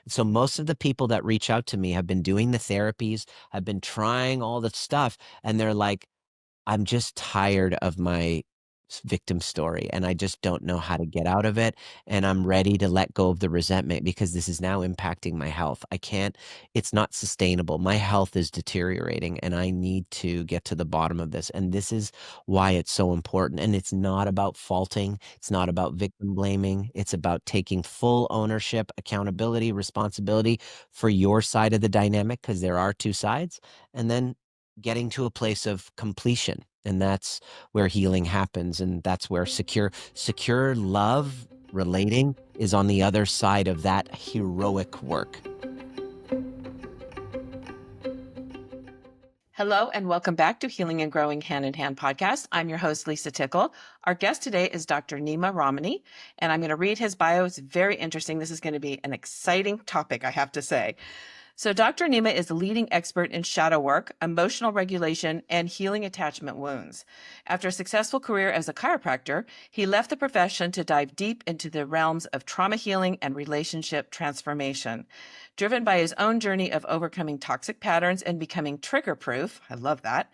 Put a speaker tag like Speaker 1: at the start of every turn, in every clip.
Speaker 1: So most of the people that reach out to me have been doing the therapies, have been trying all the stuff, and they're like, I'm just tired of my victim story and I just don't know how to get out of it. And I'm ready to let go of the resentment because this is now impacting my health. I can't, it's not sustainable. My health is deteriorating and I need to get to the bottom of this. And this is why it's so important. And it's not about faulting, it's not about victim blaming. It's about taking full ownership, accountability, responsibility for your side of the dynamic, because there are two sides. And then getting to a place of completion, and that's where healing happens, and that's where secure love relating is on the other side of that heroic work.
Speaker 2: Hello, and welcome back to Healing and Growing Hand in Hand podcast. I'm your host, Lisa Tickle. Our guest today is Dr. Nima Rahmany, and I'm going to read his bio. It's very interesting. This is going to be an exciting topic, I have to say. So Dr. Nima is a leading expert in shadow work, emotional regulation, and healing attachment wounds. After a successful career as a chiropractor, he left the profession to dive deep into the realms of trauma healing and relationship transformation. Driven by his own journey of overcoming toxic patterns and becoming trigger-proof, I love that,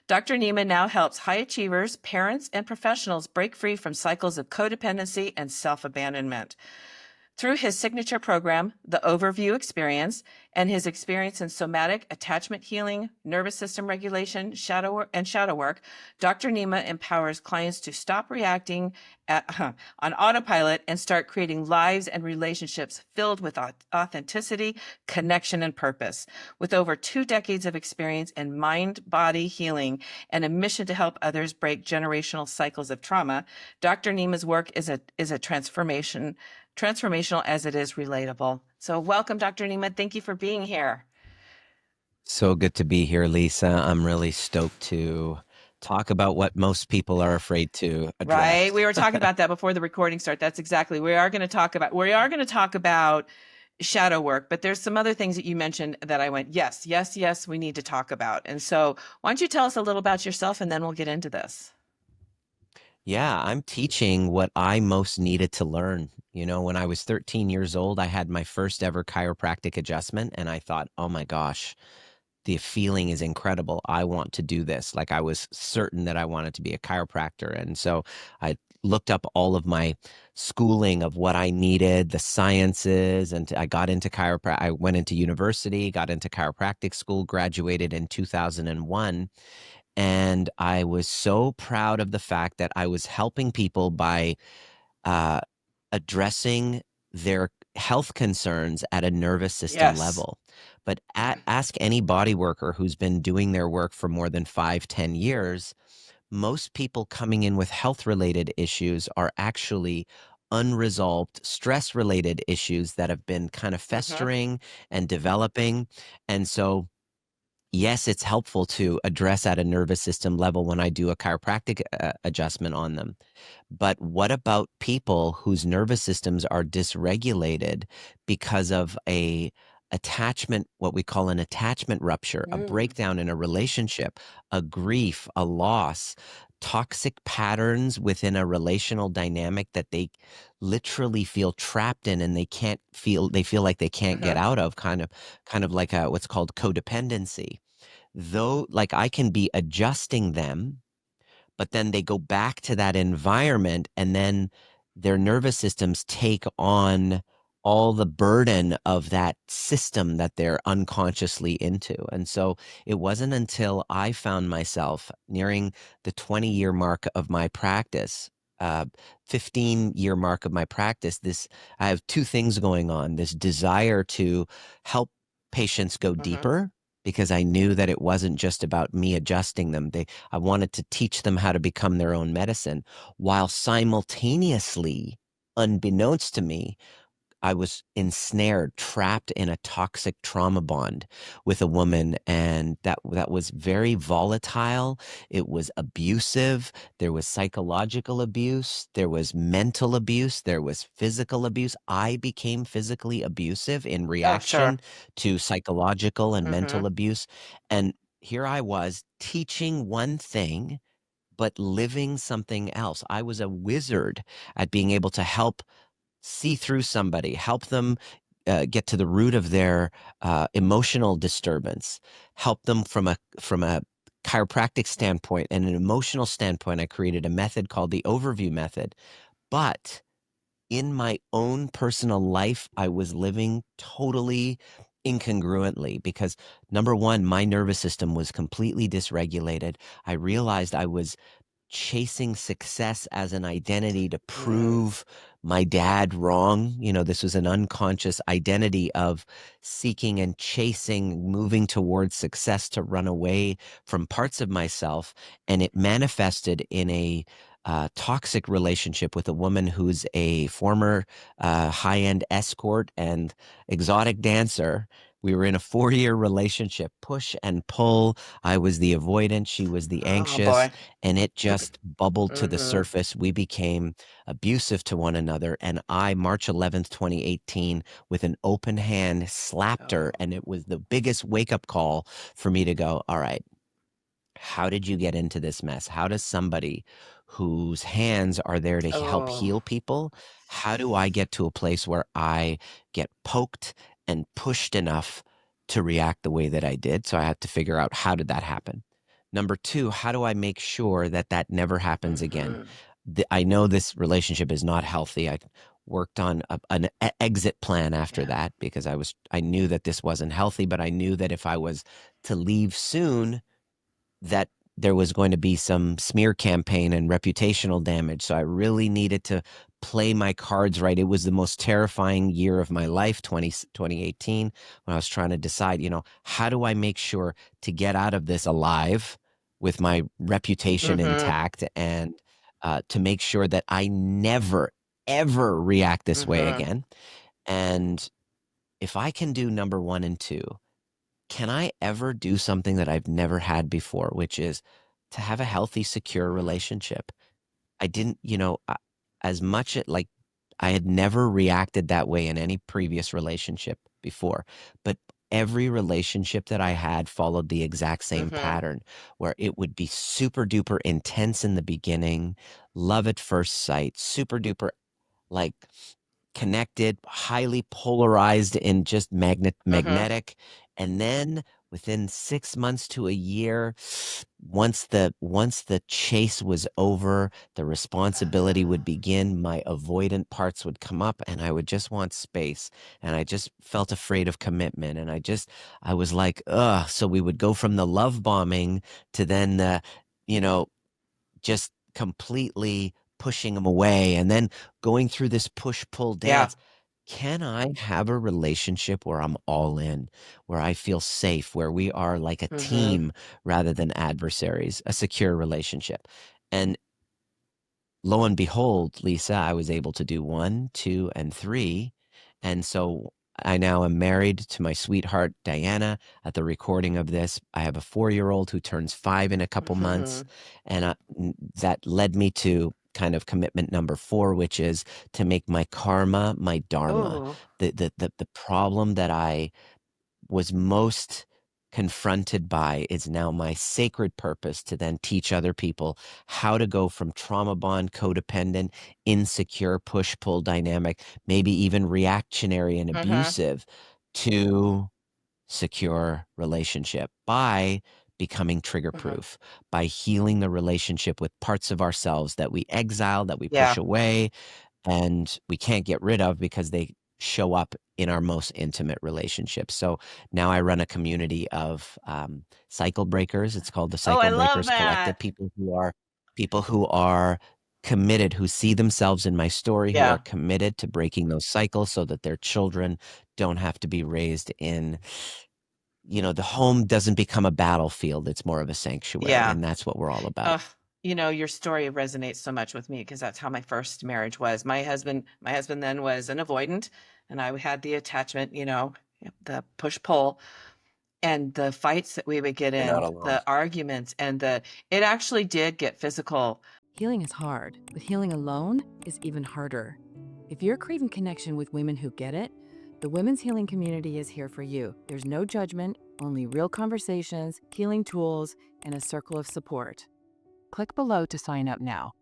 Speaker 2: Dr. Nima now helps high achievers, parents, and professionals break free from cycles of codependency and self-abandonment. Through his signature program, the Overview Experience, and his experience in somatic attachment healing, nervous system regulation, shadow work, Dr. Nima empowers clients to stop reacting on autopilot and start creating lives and relationships filled with authenticity, connection, and purpose. With over 2 decades of experience in mind-body healing and a mission to help others break generational cycles of trauma, Dr. Nima's work is a transformational as it is relatable. So welcome, Dr. Nima. Thank you for being here.
Speaker 1: So good to be here, Lisa. I'm really stoked to talk about what most people are afraid to address.
Speaker 2: Right. We were talking about that before the recording started. That's exactly. We are going to talk about shadow work, but there's some other things that you mentioned that I went, yes, yes, yes, we need to talk about. And so why don't you tell us a little about yourself and then we'll get into this.
Speaker 1: Yeah, I'm teaching what I most needed to learn. You know, when I was 13 years old, I had my first ever chiropractic adjustment, and I thought, oh my gosh, the feeling is incredible. I want to do this. Like, I was certain that I wanted to be a chiropractor. And so I looked up all of my schooling of what I needed, the sciences, and I got into chiropractic. I went into university, got into chiropractic school, graduated in 2001. And I was so proud of the fact that I was helping people by uh, addressing their health concerns at a nervous system
Speaker 2: Yes.
Speaker 1: level. But ask any body worker who's been doing their work for more than 5, 10 years, most people coming in with health-related issues are actually unresolved stress-related issues that have been kind of
Speaker 2: Mm-hmm.
Speaker 1: festering and developing. And so yes, it's helpful to address at a nervous system level when I do a chiropractic adjustment on them. But what about people whose nervous systems are dysregulated because of a attachment, what we call an attachment rupture, a
Speaker 2: Mm.
Speaker 1: breakdown in a relationship, a grief, a loss, toxic patterns within a relational dynamic that they literally feel trapped in and they feel like they can't get
Speaker 2: Mm-hmm.
Speaker 1: out of, kind of like what's called codependency. Though, like, I can be adjusting them, but then they go back to that environment and then their nervous systems take on all the burden of that system that they're unconsciously into. And so it wasn't until I found myself nearing the 20-year mark of my practice, 15-year mark of my practice, this I have two things going on, this desire to help patients go
Speaker 2: Mm-hmm.
Speaker 1: deeper because I knew that it wasn't just about me adjusting them. I wanted to teach them how to become their own medicine, while simultaneously, unbeknownst to me, I was ensnared, trapped in a toxic trauma bond with a woman, and that was very volatile. It was abusive. There was psychological abuse. There was mental abuse. There was physical abuse. I became physically abusive in
Speaker 2: Oh, sure.
Speaker 1: reaction to psychological and
Speaker 2: Mm-hmm.
Speaker 1: mental abuse. And here I was teaching one thing, but living something else. I was a wizard at being able to help see through somebody, help them. get to the root of their emotional disturbance, help them from a chiropractic standpoint and an emotional standpoint. I created a method called the overview method. But in my own personal life, I was living totally incongruently because number one, my nervous system was completely dysregulated. I realized I was chasing success as an identity to
Speaker 2: Mm.
Speaker 1: prove my dad wrong. This was an unconscious identity of seeking and chasing, moving towards success to run away from parts of myself. And it manifested in a toxic relationship with a woman who's a former high end escort and exotic dancer. We were in a 4-year relationship, push and pull. I was the avoidant, she was the
Speaker 2: Oh
Speaker 1: anxious,
Speaker 2: boy.
Speaker 1: and it just bubbled to the
Speaker 2: Mm-hmm.
Speaker 1: surface. We became abusive to one another, and I, March 11th, 2018, with an open hand, slapped her,
Speaker 2: Oh.
Speaker 1: and it was the biggest wake-up call for me to go, all right, how did you get into this mess? How does somebody whose hands are there to help
Speaker 2: Oh.
Speaker 1: heal people, how do I get to a place where I get poked and pushed enough to react the way that I did? So I had to figure out, how did that happen? Number two, how do I make sure that that never happens again?
Speaker 2: Mm-hmm.
Speaker 1: I know this relationship is not healthy. I worked on an exit plan after
Speaker 2: Yeah.
Speaker 1: that because I knew that this wasn't healthy, but I knew that if I was to leave soon, that there was going to be some smear campaign and reputational damage. So I really needed to play my cards right. It was the most terrifying year of my life, 2018, when I was trying to decide, how do I make sure to get out of this alive with my reputation
Speaker 2: Mm-hmm.
Speaker 1: intact, and to make sure that I never, ever react this way
Speaker 2: Mm-hmm.
Speaker 1: again. And if I can do number one and two, can I ever do something that I've never had before, which is to have a healthy, secure
Speaker 2: Mm.
Speaker 1: relationship? I didn't, as much like I had never reacted that way in any previous relationship before, but every relationship that I had followed the exact same
Speaker 2: Mm-hmm.
Speaker 1: pattern where it would be super duper intense in the beginning, love at first sight, super duper like connected, highly polarized and just
Speaker 2: Mm-hmm.
Speaker 1: magnetic. And then within 6 months to a year, once the chase was over, the responsibility would begin, my avoidant parts would come up and I would just want space. And I just felt afraid of commitment. And I was like, ugh. So we would go from the love bombing to then you know, just completely pushing them away and then going through this push-pull
Speaker 2: Yeah.
Speaker 1: dance. Can I have a relationship where I'm all in, where I feel safe, where we are like a
Speaker 2: Mm-hmm.
Speaker 1: team rather than adversaries, a secure relationship? And lo and behold, Lisa, I was able to do 1, 2, and 3, and so I now am married to my sweetheart, Diana. At the recording of this, I have a 4-year-old who turns 5 in a couple months,
Speaker 2: Mm-hmm.
Speaker 1: and, that led me to kind of commitment number 4, which is to make my karma my dharma.
Speaker 2: Oh.
Speaker 1: The problem that I was most confronted by is now my sacred purpose to then teach other people how to go from trauma bond, codependent, insecure, push pull dynamic, maybe even reactionary and
Speaker 2: Mm-hmm.
Speaker 1: abusive, to secure relationship by becoming trigger
Speaker 2: Mm-hmm.
Speaker 1: proof, by healing the relationship with parts of ourselves that we exile, that we push
Speaker 2: Yeah.
Speaker 1: away, and we can't get rid of because they show up in our most intimate relationships. So now I run a community of cycle breakers. It's called the
Speaker 2: Oh, I
Speaker 1: Cycle
Speaker 2: love
Speaker 1: Breakers Collective.
Speaker 2: that.
Speaker 1: People who are committed, who see themselves in my story, who are
Speaker 2: Yeah.
Speaker 1: committed to breaking those cycles so that their children don't have to be raised in, the home doesn't become a battlefield. It's more of a sanctuary,
Speaker 2: Yeah.
Speaker 1: and that's what we're all about.
Speaker 2: Ugh, your story resonates so much with me because that's how my first marriage was. My husband then was an avoidant, and I had the attachment, the push pull, and the fights that we would get
Speaker 1: You're not
Speaker 2: in,
Speaker 1: alone.
Speaker 2: the arguments, and it actually did get physical.
Speaker 3: Healing is hard, but healing alone is even harder. If you're craving connection with women who get it, the women's healing community is here for you. There's no judgment, only real conversations, healing tools, and a circle of support. Click below to sign up now.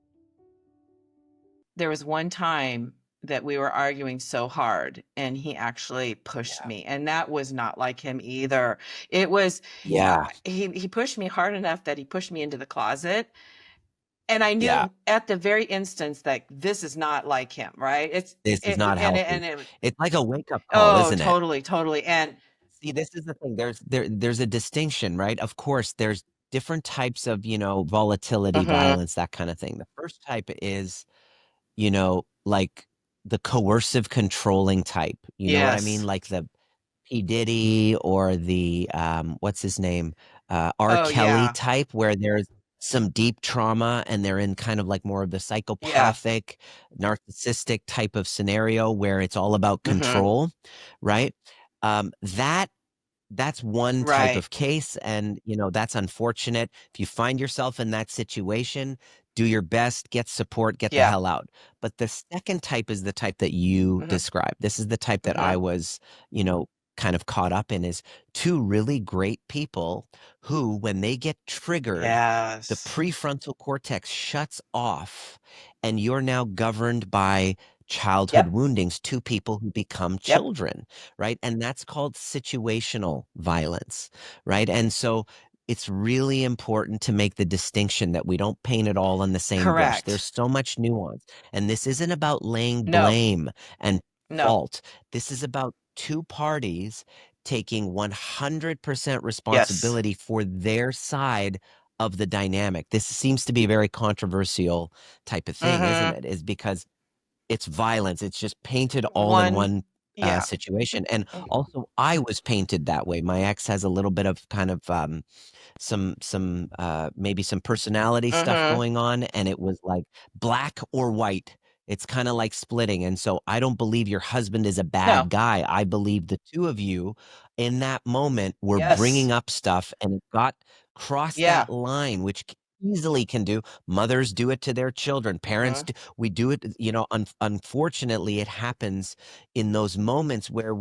Speaker 2: There was one time that we were arguing so hard, and he actually pushed
Speaker 1: Yeah.
Speaker 2: me, and that was not like him either. It was
Speaker 1: Yeah.
Speaker 2: he pushed me hard enough that he pushed me into the closet, and I
Speaker 1: Yeah.
Speaker 2: knew at the very instance that this is not like him, right?
Speaker 1: This is not healthy.
Speaker 2: And it
Speaker 1: It's like a wake-up call,
Speaker 2: oh,
Speaker 1: isn't it?
Speaker 2: totally, totally, and
Speaker 1: See, this is the thing. There's a distinction, right? Of course, there's different types of, volatility,
Speaker 2: mhm,
Speaker 1: violence, that kind of thing. The first type is, like the coercive controlling type. You know what I mean?
Speaker 2: yes.
Speaker 1: Like the P. Diddy or the, what's his name? R.
Speaker 2: Oh,
Speaker 1: Kelly
Speaker 2: yeah,
Speaker 1: type, where there's some deep trauma and they're in kind of like more of the
Speaker 2: yeah,
Speaker 1: psychopathic, narcissistic type of scenario where it's all about
Speaker 2: mhm,
Speaker 1: control, right? That's one type
Speaker 2: right,
Speaker 1: of case, and, that's unfortunate. If you find yourself in that situation, do your best, get support, get the
Speaker 2: yeah,
Speaker 1: hell out. But the second type is the type that you
Speaker 2: mhm,
Speaker 1: described. This is the type that I
Speaker 2: mhm,
Speaker 1: was, kind of caught up in is two really great people who, when they get triggered, the
Speaker 2: yes,
Speaker 1: prefrontal cortex shuts off, and you're now governed by childhood
Speaker 2: yep,
Speaker 1: woundings, two people who become
Speaker 2: yep,
Speaker 1: children, right? And that's called situational violence, right? And so it's really important to make the distinction that we don't paint it all on the same brush. There's
Speaker 2: correct.
Speaker 1: so much nuance. And this isn't about laying
Speaker 2: No,
Speaker 1: blame and
Speaker 2: no,
Speaker 1: fault. This is about two parties taking 100%
Speaker 2: yes,
Speaker 1: responsibility for their side of the dynamic. This seems to be a very controversial type of thing, isn't
Speaker 2: mhm,
Speaker 1: it? Is because it's violence, it's just painted all in
Speaker 2: one
Speaker 1: one,
Speaker 2: yeah,
Speaker 1: situation, and also, I was painted that way. My ex has a little bit of kind of, maybe some personality stuff
Speaker 2: mhm,
Speaker 1: going on, and it was like black or white. It's kinda like splitting, and so I don't believe your husband is a
Speaker 2: no,
Speaker 1: bad guy. I believe the 2 of you in that moment were
Speaker 2: yes,
Speaker 1: bringing up stuff, and it got crossed
Speaker 2: yeah,
Speaker 1: that line, which easily can do. Mothers do it to their children, parents
Speaker 2: mhm,
Speaker 1: do we do it, unfortunately, it happens in those moments where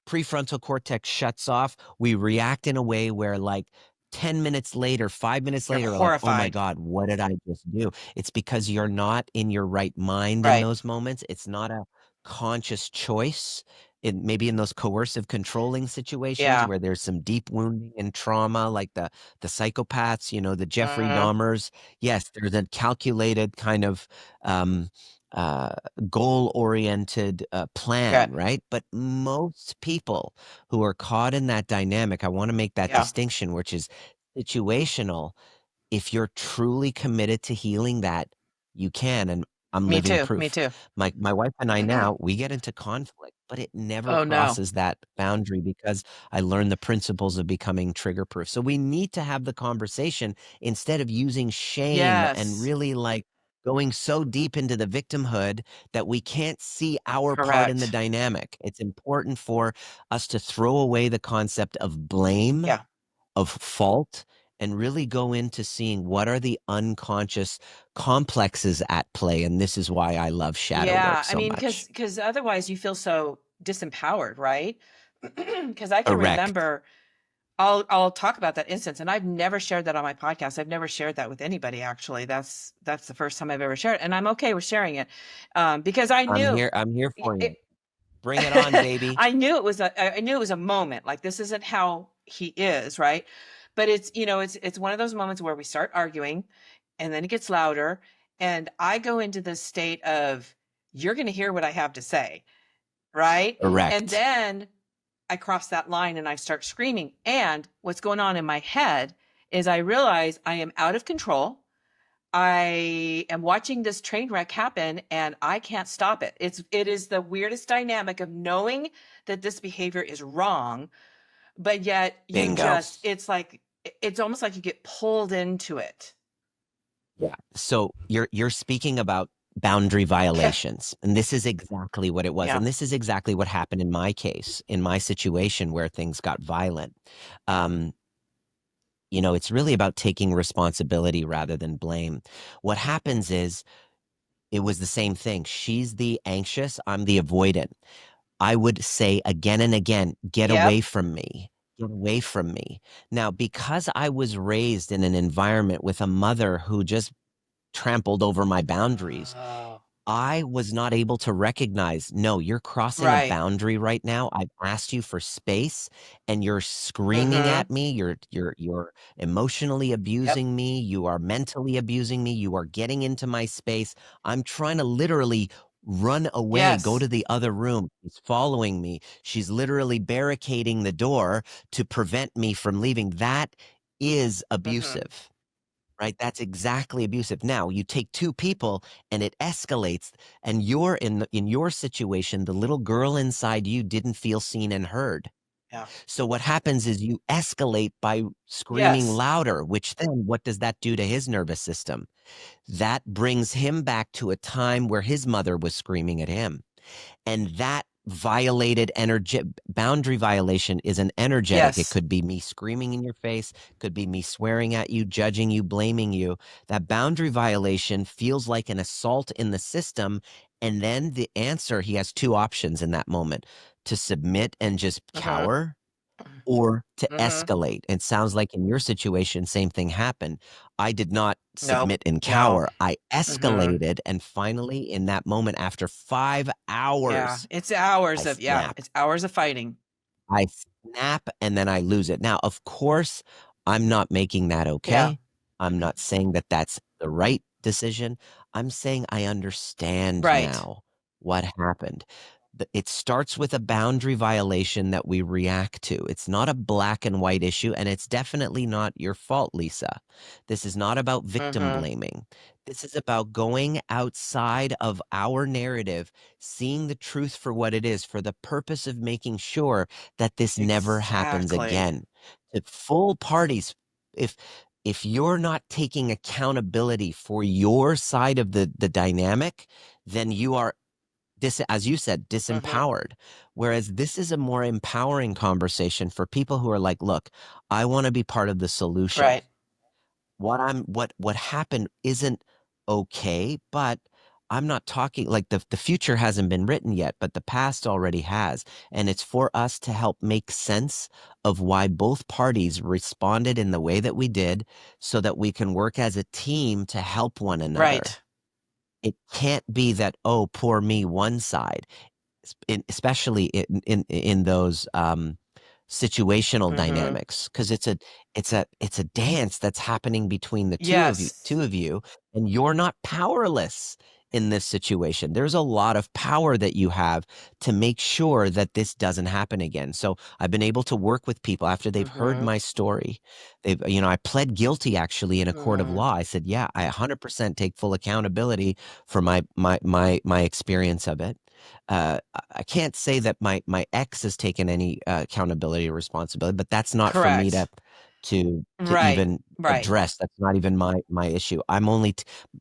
Speaker 1: prefrontal cortex shuts off, we react in a way where, like, 10 minutes later, 5 minutes
Speaker 2: you're
Speaker 1: later, we're like, "Oh my
Speaker 2: horrified,
Speaker 1: god, what did I just do?" It's because you're not in your right mind in
Speaker 2: right,
Speaker 1: those moments. It's not a conscious choice. Maybe in those coercive controlling situations
Speaker 2: yeah,
Speaker 1: where there's some deep wounding and trauma, like the psychopaths, the Jeffrey
Speaker 2: mhm,
Speaker 1: Dahmers. Yes, there's a calculated kind of, um, uh, goal-oriented,
Speaker 2: yeah,
Speaker 1: plan, right? But most people who are caught in that dynamic, I wanna make that
Speaker 2: yeah,
Speaker 1: distinction, which is situational. If you're truly committed to healing that, you can, and I'm
Speaker 2: me
Speaker 1: living
Speaker 2: too, me
Speaker 1: proof.
Speaker 2: too.
Speaker 1: My wife and I now, we get into conflict, but it never
Speaker 2: Oh, no,
Speaker 1: crosses that boundary because I learned the principles of becoming trigger proof. So we need to have the conversation instead of using shame and
Speaker 2: yes,
Speaker 1: really, like, going so deep into the victimhood that we can't see our part in the
Speaker 2: correct,
Speaker 1: dynamic. It's important for us to throw away the concept of blame,
Speaker 2: yeah.
Speaker 1: of fault, and really go into seeing what are the unconscious complexes at play, and this is why I love shadow
Speaker 2: Yeah,
Speaker 1: work
Speaker 2: I
Speaker 1: so
Speaker 2: mean,
Speaker 1: much.
Speaker 2: because otherwise you feel so disempowered, right? Because I can
Speaker 1: Erect.
Speaker 2: remember I'll talk about that instance, and I've never shared that on my podcast. I've never shared that with anybody, actually. That's the first time I've ever shared, and I'm okay with sharing it, because I knew
Speaker 1: I'm here for
Speaker 2: it
Speaker 1: you. Bring it on, baby.
Speaker 2: I knew it was I knew it was a moment, like, this isn't how he is, right? But it's one of those moments where we start arguing, and then it gets louder, and I go into this state of, "You're gonna hear what I have to say," right? And
Speaker 1: Erect.
Speaker 2: then I cross that line and I start screaming, and what's going on in my head is I realize I am out of control. I am watching this train wreck happen and I can't stop it. It is the weirdest dynamic of knowing that this behavior is wrong, but yet you
Speaker 1: Bingo.
Speaker 2: just it's like it's almost like you get pulled into it.
Speaker 1: Yeah. So you're speaking about boundary violations, and this is exactly what it was,
Speaker 2: Yeah.
Speaker 1: and this is exactly what happened in my case, in my situation where things got violent. Um, it's really about taking responsibility rather than blame. What happens is it was the same thing. She's the anxious, I'm the avoidant. I would say again and again, "Get away
Speaker 2: Yep.
Speaker 1: from me. Get away from me." Now, because I was raised in an environment with a mother who just trampled over my boundaries,
Speaker 2: Oh.
Speaker 1: I was not able to recognize, "No, you're crossing a
Speaker 2: Right.
Speaker 1: boundary right now. I've asked you for space, and you're screaming
Speaker 2: Mhm.
Speaker 1: at me. You're emotionally
Speaker 2: Yep.
Speaker 1: abusing me. You are mentally abusing me. You are getting into my space. I'm trying to literally run away, go
Speaker 2: Yes.
Speaker 1: to the other room. She's following me. She's literally barricading the door to prevent me from leaving." That is
Speaker 2: Mhm.
Speaker 1: abusive. Right? That's exactly abusive. Now, you take 2 people and it escalates, and you're in your situation, the little girl inside you didn't feel seen and heard.
Speaker 2: Yeah.
Speaker 1: So what happens is you escalate by screaming
Speaker 2: Yes.
Speaker 1: louder, which then what does that do to his nervous system? That brings him back to a time where his mother was screaming at him. And that violated energy boundary violation is an energetic. It
Speaker 2: Yes.
Speaker 1: could be me screaming in your face, could be me swearing at you, judging you, blaming you. That boundary violation feels like an assault in the system. And then the answer, he has 2 options in that moment: to submit and just
Speaker 2: Mhm.
Speaker 1: cower, or to
Speaker 2: Mhm.
Speaker 1: escalate. It sounds like in your situation, same thing happened. I did not
Speaker 2: Nope.
Speaker 1: submit and
Speaker 2: No.
Speaker 1: cower. I
Speaker 2: Mhm.
Speaker 1: escalated, and finally, in that moment, after 5
Speaker 2: Yeah.
Speaker 1: hours,
Speaker 2: It's
Speaker 1: I
Speaker 2: hours of yeah,
Speaker 1: snap.
Speaker 2: it's hours of fighting.
Speaker 1: I snap, and then I lose it. Now, of course, I'm not making that
Speaker 2: Yeah.
Speaker 1: okay. I'm not saying that that's the right decision. I'm saying I understand
Speaker 2: Right.
Speaker 1: now what happened. It starts with a boundary violation that we react to. It's not a black and white issue, and it's definitely not your fault, Lisa. This is not about victim
Speaker 2: Mhm.
Speaker 1: blaming. This is about going outside of our narrative, seeing the truth for what it is, for the purpose of making sure that this never happens
Speaker 2: Exactly.
Speaker 1: again. To full parties, if if you're not taking accountability for your side of the dynamic, then you are as you said,
Speaker 2: Mhm.
Speaker 1: disempowered. Whereas this is a more empowering conversation for people who are like, look, I want to be part of the solution.
Speaker 2: Right.
Speaker 1: What happened isn't okay, but I'm not talking like the future hasn't been written yet, but the past already has. And it's for us to help make sense of why both parties responded in the way that we did so that we can work as a team to help one another.
Speaker 2: Right.
Speaker 1: It can't be that, oh, poor me, one side especially in those situational
Speaker 2: Mhm.
Speaker 1: dynamics, because it's a dance that's happening between the two
Speaker 2: Yes.
Speaker 1: of you, and you're not powerless in this situation. There's a lot of power that you have to make sure that this doesn't happen again. So I've been able to work with people after they've heard
Speaker 2: Mhm.
Speaker 1: my story. I pled guilty actually in a court of
Speaker 2: Mhm.
Speaker 1: law. I said, yeah, I 100% take full accountability for my experience of it. I can't say that my ex has taken any accountability or responsibility, but that's not for me
Speaker 2: Correct.
Speaker 1: to
Speaker 2: Right.
Speaker 1: even
Speaker 2: Right.
Speaker 1: address. That's not even my issue.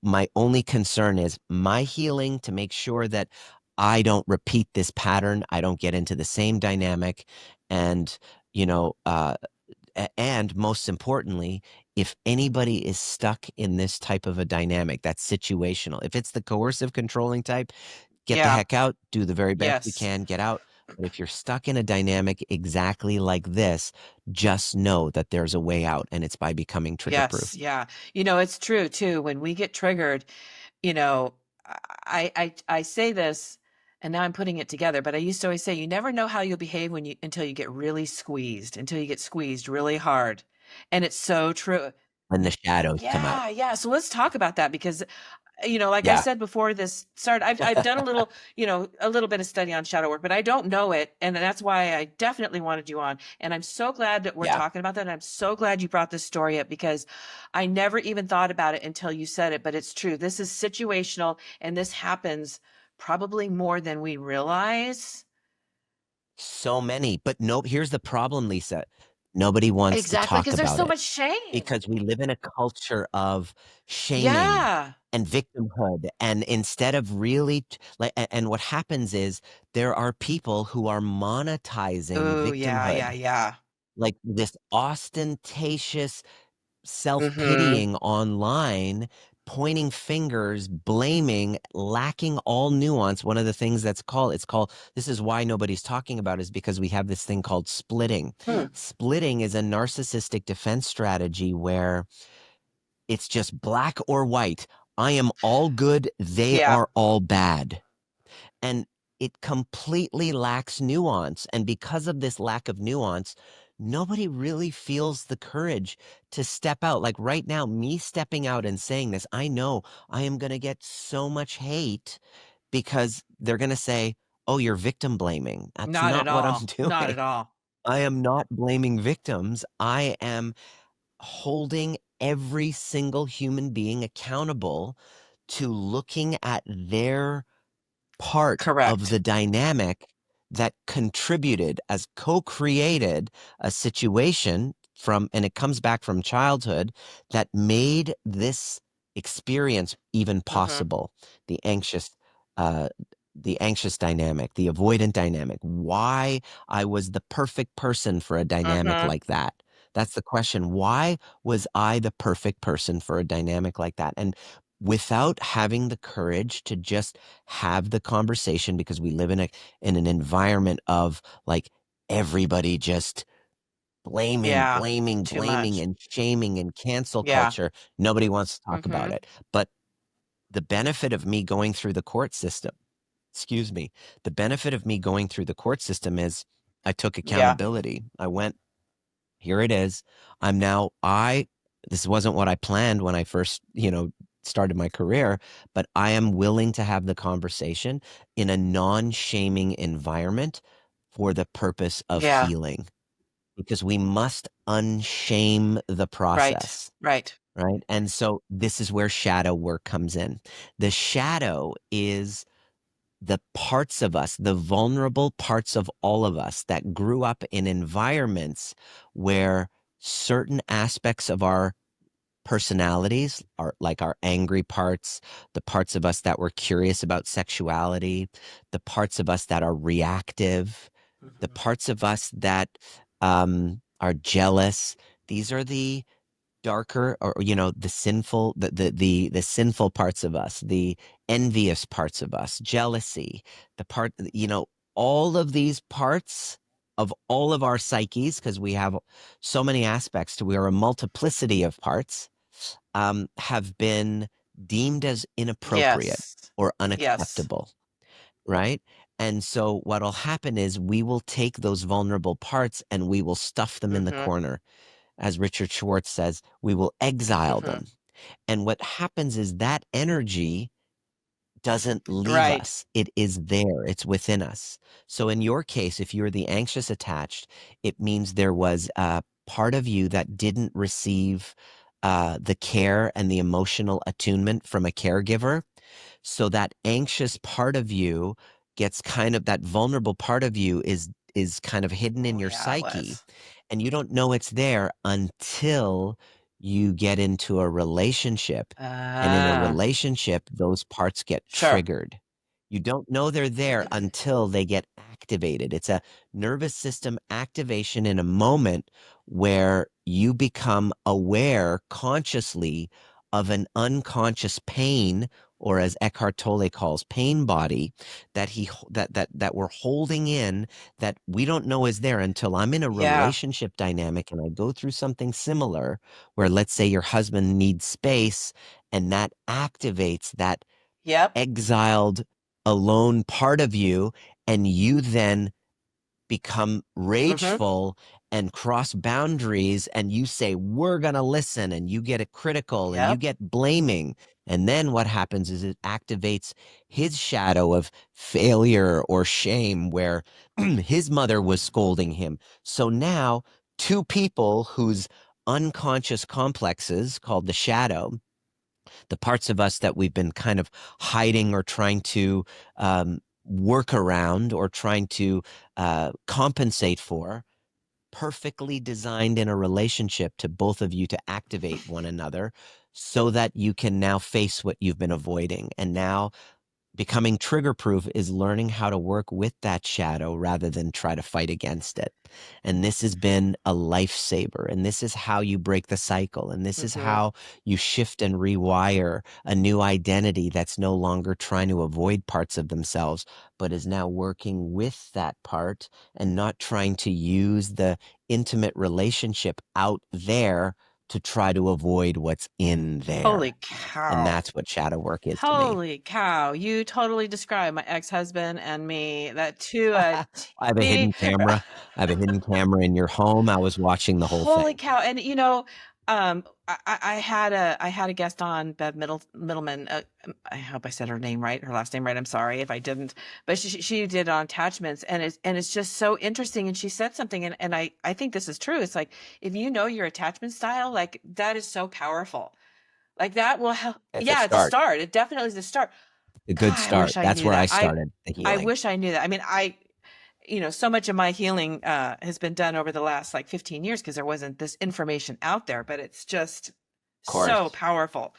Speaker 1: My only concern is my healing to make sure that I don't repeat this pattern. I don't get into the same dynamic, and you know, and most importantly, if anybody is stuck in this type of a dynamic, that's situational. If it's the coercive controlling type, get the
Speaker 2: Yeah.
Speaker 1: heck out, do the very best you
Speaker 2: Yes.
Speaker 1: can, get out. But if you're stuck in a dynamic exactly like this, just know that there's a way out, and it's by becoming trigger
Speaker 2: Yes.
Speaker 1: proof.
Speaker 2: Yeah. It's true too. When we get triggered, you know, I say this and now I'm putting it together, but I used to always say you never know how you'll behave when you until you get really squeezed, until you get squeezed really hard. And it's so true.
Speaker 1: When the shadows come out.
Speaker 2: Yeah, yeah. So let's talk about that because like I
Speaker 1: Yeah.
Speaker 2: said before this started, I've done a little bit of study on shadow work, but I don't know it, and that's why I definitely wanted you on. And I'm so glad that we're
Speaker 1: Yeah.
Speaker 2: talking about that. And I'm so glad you brought this story up because I never even thought about it until you said it. But it's true. This is situational, and this happens probably more than we realize.
Speaker 1: So many, but no, here's the problem, Lisa. Nobody wants to
Speaker 2: Exactly,
Speaker 1: talk
Speaker 2: because there's
Speaker 1: about
Speaker 2: so
Speaker 1: it
Speaker 2: much shame.
Speaker 1: because we live in a culture of shaming
Speaker 2: Yeah.
Speaker 1: and victimhood. And instead of really and what happens is there are people who are monetizing
Speaker 2: Oh, yeah, yeah,
Speaker 1: victimhood,
Speaker 2: yeah.
Speaker 1: like this ostentatious
Speaker 2: Mm-hmm.
Speaker 1: self-pitying online, pointing fingers, blaming, lacking all nuance. One of the things it's called this is why nobody's talking about is because we have this thing called splitting.
Speaker 2: Hmm.
Speaker 1: Splitting is a narcissistic defense strategy where it's just black or white. I am all good, they
Speaker 2: Yeah.
Speaker 1: are all bad. And it completely lacks nuance. And because of this lack of nuance, nobody really feels the courage to step out. Like right now, me stepping out and saying this, I know I am going to get so much hate because they're going to say, oh, you're victim blaming. That's
Speaker 2: Not at
Speaker 1: not what I'm
Speaker 2: all. Not
Speaker 1: doing.
Speaker 2: at all.
Speaker 1: I am not blaming victims. I am holding every single human being accountable to looking at their part of
Speaker 2: Correct.
Speaker 1: the dynamic that contributed as co-created a situation from, and it comes back from childhood, that made this experience even
Speaker 2: Mhm.
Speaker 1: possible. The anxious uh the anxious dynamic, the avoidant dynamic, why I was the perfect person for a dynamic
Speaker 2: Mhm.
Speaker 1: like that. That's the question. Why was I the perfect person for a dynamic like that? And without having the courage to just have the conversation, because we live in an environment of like everybody just blaming,
Speaker 2: Yeah.
Speaker 1: blaming,
Speaker 2: Too
Speaker 1: blaming,
Speaker 2: much.
Speaker 1: and shaming and cancel
Speaker 2: Yeah.
Speaker 1: culture. Nobody wants to talk about
Speaker 2: Mhm.
Speaker 1: it. But the benefit of me going through the court system, excuse me, the benefit of me going through the court system is I took
Speaker 2: Yeah.
Speaker 1: accountability. I went, here it is. I'm now, I, this wasn't what I planned when I first, started my career, but I am willing to have the conversation in a non-shaming environment for the purpose of
Speaker 2: Yeah.
Speaker 1: healing, because we must unshame the
Speaker 2: Right.
Speaker 1: process.
Speaker 2: Right.
Speaker 1: Right. And so this is where shadow work comes in. The shadow is the parts of us, the vulnerable parts of all of us that grew up in environments where certain aspects of our personalities are like our angry parts, the parts of us that were curious about sexuality, the parts of us that are reactive, the
Speaker 2: Mhm.
Speaker 1: parts of us that are jealous. These are the darker, or the sinful, the sinful parts of us, the envious parts of us, jealousy, the part, all of these parts of all of our psyches, because we have so many aspects to, we are a multiplicity of parts, have been deemed as inappropriate
Speaker 2: Yes.
Speaker 1: or
Speaker 2: Yes.
Speaker 1: unacceptable, right? And so what'll happen is we will take those vulnerable parts and we will stuff them in the
Speaker 2: Mhm.
Speaker 1: corner. As Richard Schwartz says, we will exile
Speaker 2: Mhm.
Speaker 1: them. And what happens is that energy doesn't leave
Speaker 2: Right.
Speaker 1: us. It is there. It's within us. So in your case, if you're the anxious attached, it means there was a part of you that didn't receive the care and the emotional attunement from a caregiver. So that anxious part of you gets kind of, that vulnerable part of you is kind of hidden in
Speaker 2: Oh
Speaker 1: your
Speaker 2: yeah, it
Speaker 1: psyche,
Speaker 2: was.
Speaker 1: and you don't know it's there until you get into a relationship. And in a
Speaker 2: Ah.
Speaker 1: relationship, those parts get
Speaker 2: Sure.
Speaker 1: triggered. You don't know they're there until they get activated. It's a nervous system activation in a moment where you become aware consciously of an unconscious pain, or as Eckhart Tolle calls pain body, that that we're holding in, that we don't know is there until I'm in a
Speaker 2: Yeah.
Speaker 1: relationship dynamic and I go through something similar, where let's say your husband needs space, and that activates that
Speaker 2: Yep.
Speaker 1: exiled, alone part of you, and you then become
Speaker 2: Mhm.
Speaker 1: rageful and cross boundaries, and you say, we're going to listen, and you get it critical and you
Speaker 2: Yep.
Speaker 1: get blaming. And then what happens is it activates his shadow of failure or shame, where his mother was scolding him. So now two people whose unconscious complexes, called the shadow, the parts of us that we've been kind of hiding or trying to work around or trying to compensate for, perfectly designed in a relationship to both of you to activate one another, so that you can now face what you've been avoiding. And now becoming trigger proof is learning how to work with that shadow rather than try to fight against it. And this has been a lifesaver. And this is how you break the cycle. And this is
Speaker 2: Mhm.
Speaker 1: how you shift and rewire a new identity that's no longer trying to avoid parts of themselves, but is now working with that part and not trying to use the intimate relationship out there to try to avoid what's in
Speaker 2: Holy
Speaker 1: there. And
Speaker 2: cow.
Speaker 1: that's what shadow work is to me.
Speaker 2: Holy cow. You totally describe my ex-husband and me that to a
Speaker 1: I have a
Speaker 2: T.
Speaker 1: hidden camera. I have a hidden camera in your home. I was watching the whole
Speaker 2: Holy
Speaker 1: thing.
Speaker 2: cow! And I had a guest on, Bev Middleman. I hope I said her name right, her last name right. I'm sorry if I didn't, but she did on attachments, and it's just so interesting. And she said something, and I think this is true. It's like if you know your attachment style, like that is so powerful. Like that will help.
Speaker 1: It's a
Speaker 2: Yeah, it's a
Speaker 1: start,
Speaker 2: start. It definitely is a start.
Speaker 1: a
Speaker 2: God,
Speaker 1: good
Speaker 2: I wish
Speaker 1: start.
Speaker 2: I
Speaker 1: That's
Speaker 2: knew
Speaker 1: where I
Speaker 2: that.
Speaker 1: started the
Speaker 2: I
Speaker 1: healing.
Speaker 2: wish I knew that. I mean, so much of my healing has been done over the last like 15 years because there wasn't this information out there, but it's just
Speaker 1: Of
Speaker 2: so
Speaker 1: course.
Speaker 2: powerful.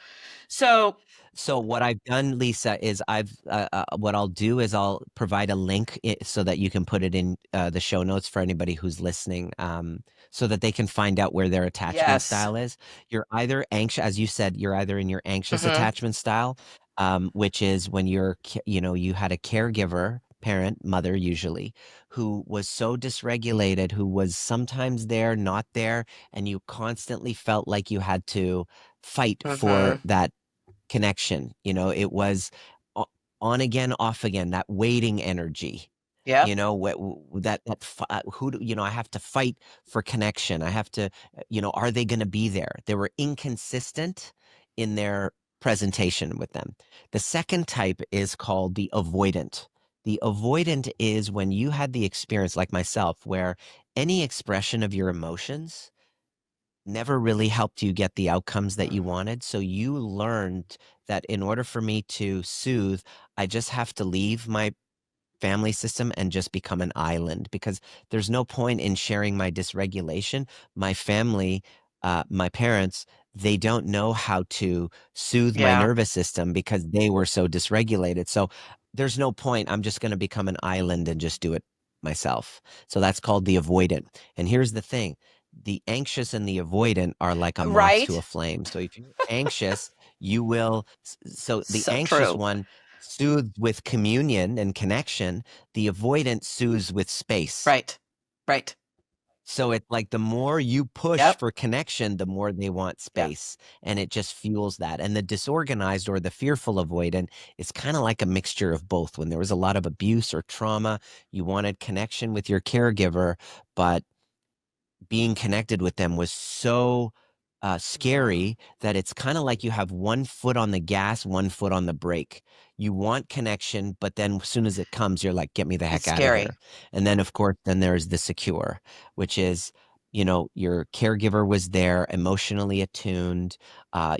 Speaker 2: So,
Speaker 1: So what I've done, Lisa, is what I'll do is I'll provide a link so that you can put it in the show notes for anybody who's listening, so that they can find out where their attachment
Speaker 2: yes.
Speaker 1: style is. You're either anxious, as you said, you're either in your anxious
Speaker 2: Hmm.
Speaker 1: attachment style, which is when you had a caregiver, parent, mother usually, who was so dysregulated, who was sometimes there, not there, and you constantly felt like you had to fight for
Speaker 2: Hmm.
Speaker 1: that connection. It was o on again, off again, that waiting energy.
Speaker 2: Yep.
Speaker 1: Who do I have to fight for connection. I have to, are they gonna be there? They were inconsistent in their presentation with them. The second type is called the avoidant. The avoidant is when you had the experience, like myself, where any expression of your emotions never really helped you get the outcomes that you wanted. So you learned that in order for me to soothe, I just have to leave my family system and just become an island because there's no point in sharing my dysregulation. My family, my parents, they don't know how to soothe my
Speaker 2: Yeah.
Speaker 1: nervous system because they were so dysregulated. So there's no point. I'm just going to become an island and just do it myself. So that's called the avoidant. And here's the thing, the anxious and the avoidant are like a moth to a
Speaker 2: Right.
Speaker 1: flame. So if you're anxious, you will. So the
Speaker 2: So
Speaker 1: anxious
Speaker 2: true.
Speaker 1: one soothed with communion and connection, the avoidant soothes with space.
Speaker 2: Right. Right.
Speaker 1: So it's like the more you push
Speaker 2: Yep.
Speaker 1: for connection, the more they want
Speaker 2: Yeah.
Speaker 1: space. And it just fuels that. And the disorganized or the fearful avoidant is kind of like a mixture of both. When there was a lot of abuse or trauma, you wanted connection with your caregiver, but being connected with them was so scary that it's kind of like you have one foot on the gas, one foot on the brake. You want connection, but then as soon as it comes, you're like, get me the
Speaker 2: It's
Speaker 1: heck out of
Speaker 2: scary.
Speaker 1: here. And then, of course, then there's the secure, which is, your caregiver was there, emotionally attuned.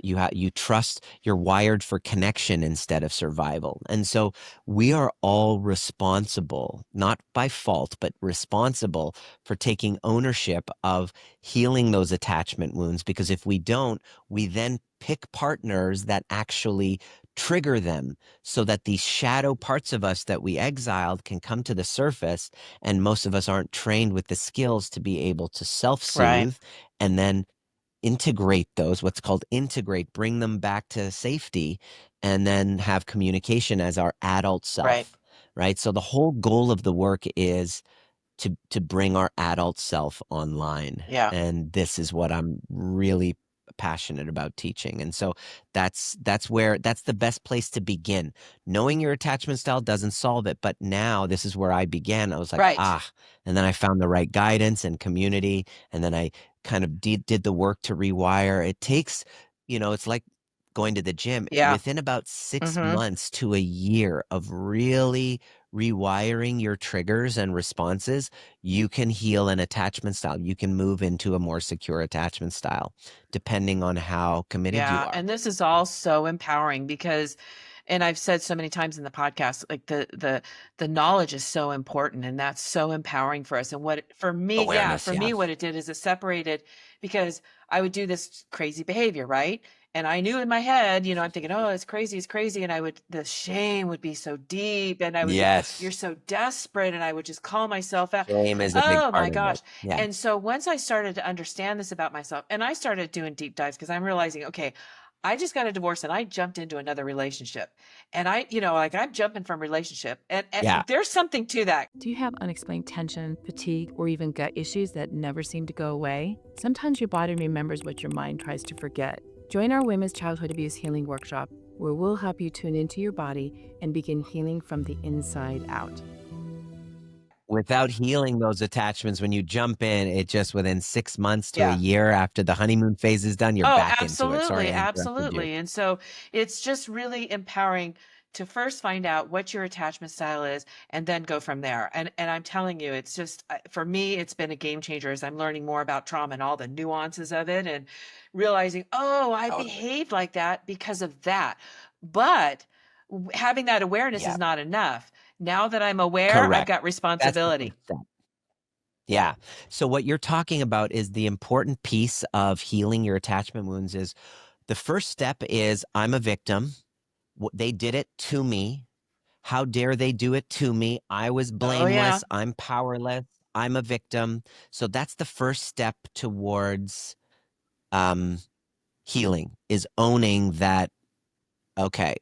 Speaker 1: You trust, you're wired for connection instead of survival. And so we are all responsible, not by fault, but responsible for taking ownership of healing those attachment wounds. Because if we don't, we then pick partners that actually trigger them so that these shadow parts of us that we exiled can come to the surface. And most of us aren't trained with the skills to be able to self
Speaker 2: Right.
Speaker 1: soothe and then integrate those, what's called integrate, bring them back to safety, and then have communication as our adult
Speaker 2: Right.
Speaker 1: self, right? So the whole goal of the work is to bring our adult self online,
Speaker 2: Yeah.
Speaker 1: and this is what I'm really passionate about teaching. And so that's the best place to begin. Knowing your attachment style doesn't solve it, but now this is where I began. I was like,
Speaker 2: Right.
Speaker 1: and then I found the right guidance and community, and then I kind of did the work to rewire. It takes, it's like going to the gym.
Speaker 2: Yeah.
Speaker 1: Within about 6
Speaker 2: Hmm.
Speaker 1: months to a year of really rewiring your triggers and responses, you can heal an attachment style. You can move into a more secure attachment style, depending on how committed you
Speaker 2: Yeah,
Speaker 1: are.
Speaker 2: and this is all so empowering because and I've said so many times in the podcast, like the knowledge is so important and that's so empowering for us. And for me, yeah,
Speaker 1: Awareness,
Speaker 2: for
Speaker 1: yeah.
Speaker 2: me, what it did is it separated because I would do this crazy behavior, right? And I knew in my head, I'm thinking, oh, it's crazy, it's crazy. And the shame would be so deep and I would be, you're
Speaker 1: Yes.
Speaker 2: so desperate. And I would just call myself out.
Speaker 1: Shame is a big
Speaker 2: Oh my
Speaker 1: part of
Speaker 2: gosh.
Speaker 1: it. Yeah.
Speaker 2: And so once I started to understand this about myself and I started doing deep dives because I'm realizing, okay, I just got a divorce and I jumped into another relationship. And like I'm jumping from relationship and
Speaker 1: Yeah.
Speaker 2: there's something to that.
Speaker 3: Do you have unexplained tension, fatigue, or even gut issues that never seem to go away? Sometimes your body remembers what your mind tries to forget. Join our Women's Childhood Abuse Healing Workshop, where we'll help you tune into your body and begin healing from the inside out.
Speaker 1: Without healing those attachments, when you jump in, it just within 6 months to a
Speaker 2: Yeah.
Speaker 1: year after the honeymoon phase is done, you're
Speaker 2: Oh,
Speaker 1: back into it. Sorry
Speaker 2: absolutely,
Speaker 1: I interrupted you.
Speaker 2: absolutely. And so it's just really empowering to first find out what your attachment style is and then go from there. And I'm telling you, it's just for me, it's been a game changer as I'm learning more about trauma and all the nuances of it and realizing, oh, I
Speaker 1: Totally.
Speaker 2: behaved like that because of that. But having that awareness
Speaker 1: Yeah,
Speaker 2: is not enough. Now that I'm aware, I've
Speaker 1: correct.
Speaker 2: got
Speaker 1: That's the
Speaker 2: responsibility.
Speaker 1: first step. Yeah. So what you're talking about is the important piece of healing your attachment wounds is the first step is I'm a victim. They did it to me. How dare they do it to me? I was
Speaker 2: Oh yeah.
Speaker 1: blameless. I'm powerless. I'm a victim. So that's the first step towards um, healing is owning that, okay,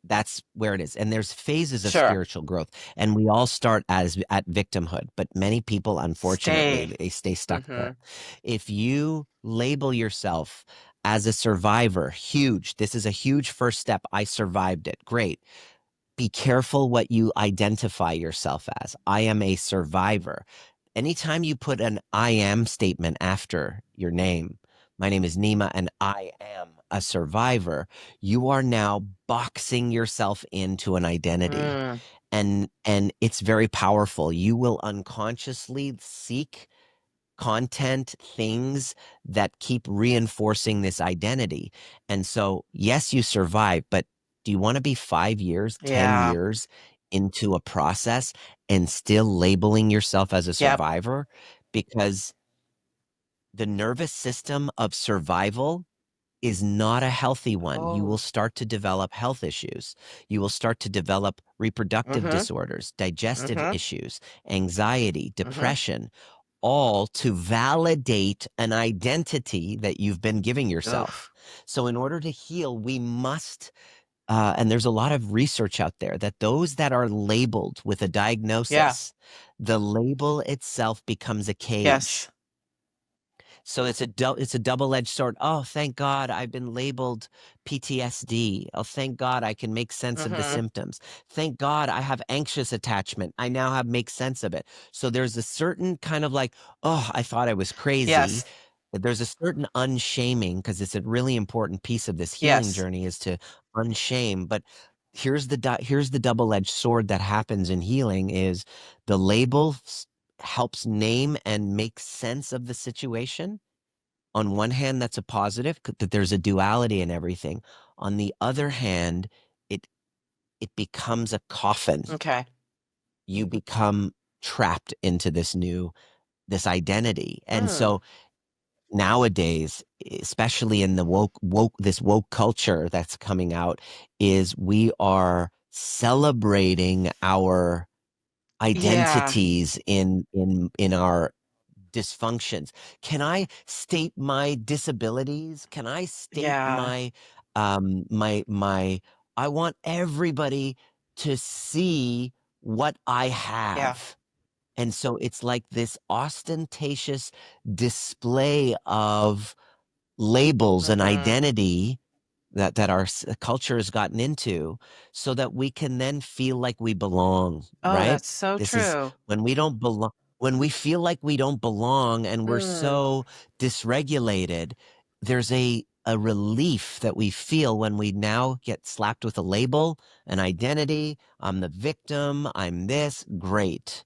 Speaker 1: that's where it is. And there's phases of
Speaker 2: Sure.
Speaker 1: spiritual growth. And we all start as at victimhood, but many people, unfortunately,
Speaker 2: Stay.
Speaker 1: they stay stuck
Speaker 2: Mm-hmm.
Speaker 1: there. If you label yourself as a survivor, huge. This is a huge first step. I survived it. Great. Be careful what you identify yourself as. I am a survivor. Anytime you put an I am statement after your name, my name is Nima and I am a survivor, you are now boxing yourself into an identity.
Speaker 2: Mm.
Speaker 1: And it's very powerful. You will unconsciously seek content, things that keep reinforcing this identity. And so, yes, you survive, but do you want to be 5 years, 10
Speaker 2: Yeah.
Speaker 1: years into a process and still labeling yourself as a
Speaker 2: Yep.
Speaker 1: survivor? Because the nervous system of survival is not a healthy one. You will
Speaker 2: Oh.
Speaker 1: start to develop health issues. You will start to develop reproductive
Speaker 2: Mm-hmm.
Speaker 1: disorders, digestive
Speaker 2: Mm-hmm.
Speaker 1: issues, anxiety,
Speaker 2: Mm-hmm.
Speaker 1: depression, all to validate an identity that you've been giving yourself.
Speaker 2: Oof.
Speaker 1: So, in order to heal, we must, and there's a lot of research out there that those that are labeled with a
Speaker 2: Yeah.
Speaker 1: diagnosis, the label itself becomes a
Speaker 2: Yes.
Speaker 1: cage. So it's a double-edged sword. Oh, thank God I've been labeled PTSD. Oh, thank God I can make sense of the
Speaker 2: Mm-hmm.
Speaker 1: symptoms. Thank God I have anxious attachment. I now have make sense of it. So there's a certain kind of like, oh, I thought I was crazy.
Speaker 2: Yes.
Speaker 1: There's a certain unshaming because it's a really important piece of this healing
Speaker 2: Yes.
Speaker 1: journey is to unshame. But here's the double-edged sword that happens in healing is the label helps name and make sense of the situation. On one hand, that's a positive, that there's a duality in everything. On the other hand, it it becomes a coffin.
Speaker 2: Okay.
Speaker 1: You become trapped into this identity. And
Speaker 2: Mm.
Speaker 1: so nowadays, especially in the woke culture that's coming out, is we are celebrating our
Speaker 2: Yeah.
Speaker 1: identities in our dysfunctions. Can I state my disabilities? Can I state
Speaker 2: Yeah.
Speaker 1: my my I want everybody to see what I
Speaker 2: Yeah.
Speaker 1: have. And so it's like this ostentatious display of labels and
Speaker 2: Mm-hmm.
Speaker 1: identity that our culture has gotten into so that we can then feel like we belong,
Speaker 2: Oh,
Speaker 1: right?
Speaker 2: that's so
Speaker 1: This is
Speaker 2: true.
Speaker 1: when we don't belong, when we feel like we don't belong and we're
Speaker 2: Mm.
Speaker 1: so dysregulated, there's a relief that we feel when we now get slapped with a label, an identity. I'm the victim, I'm this, great.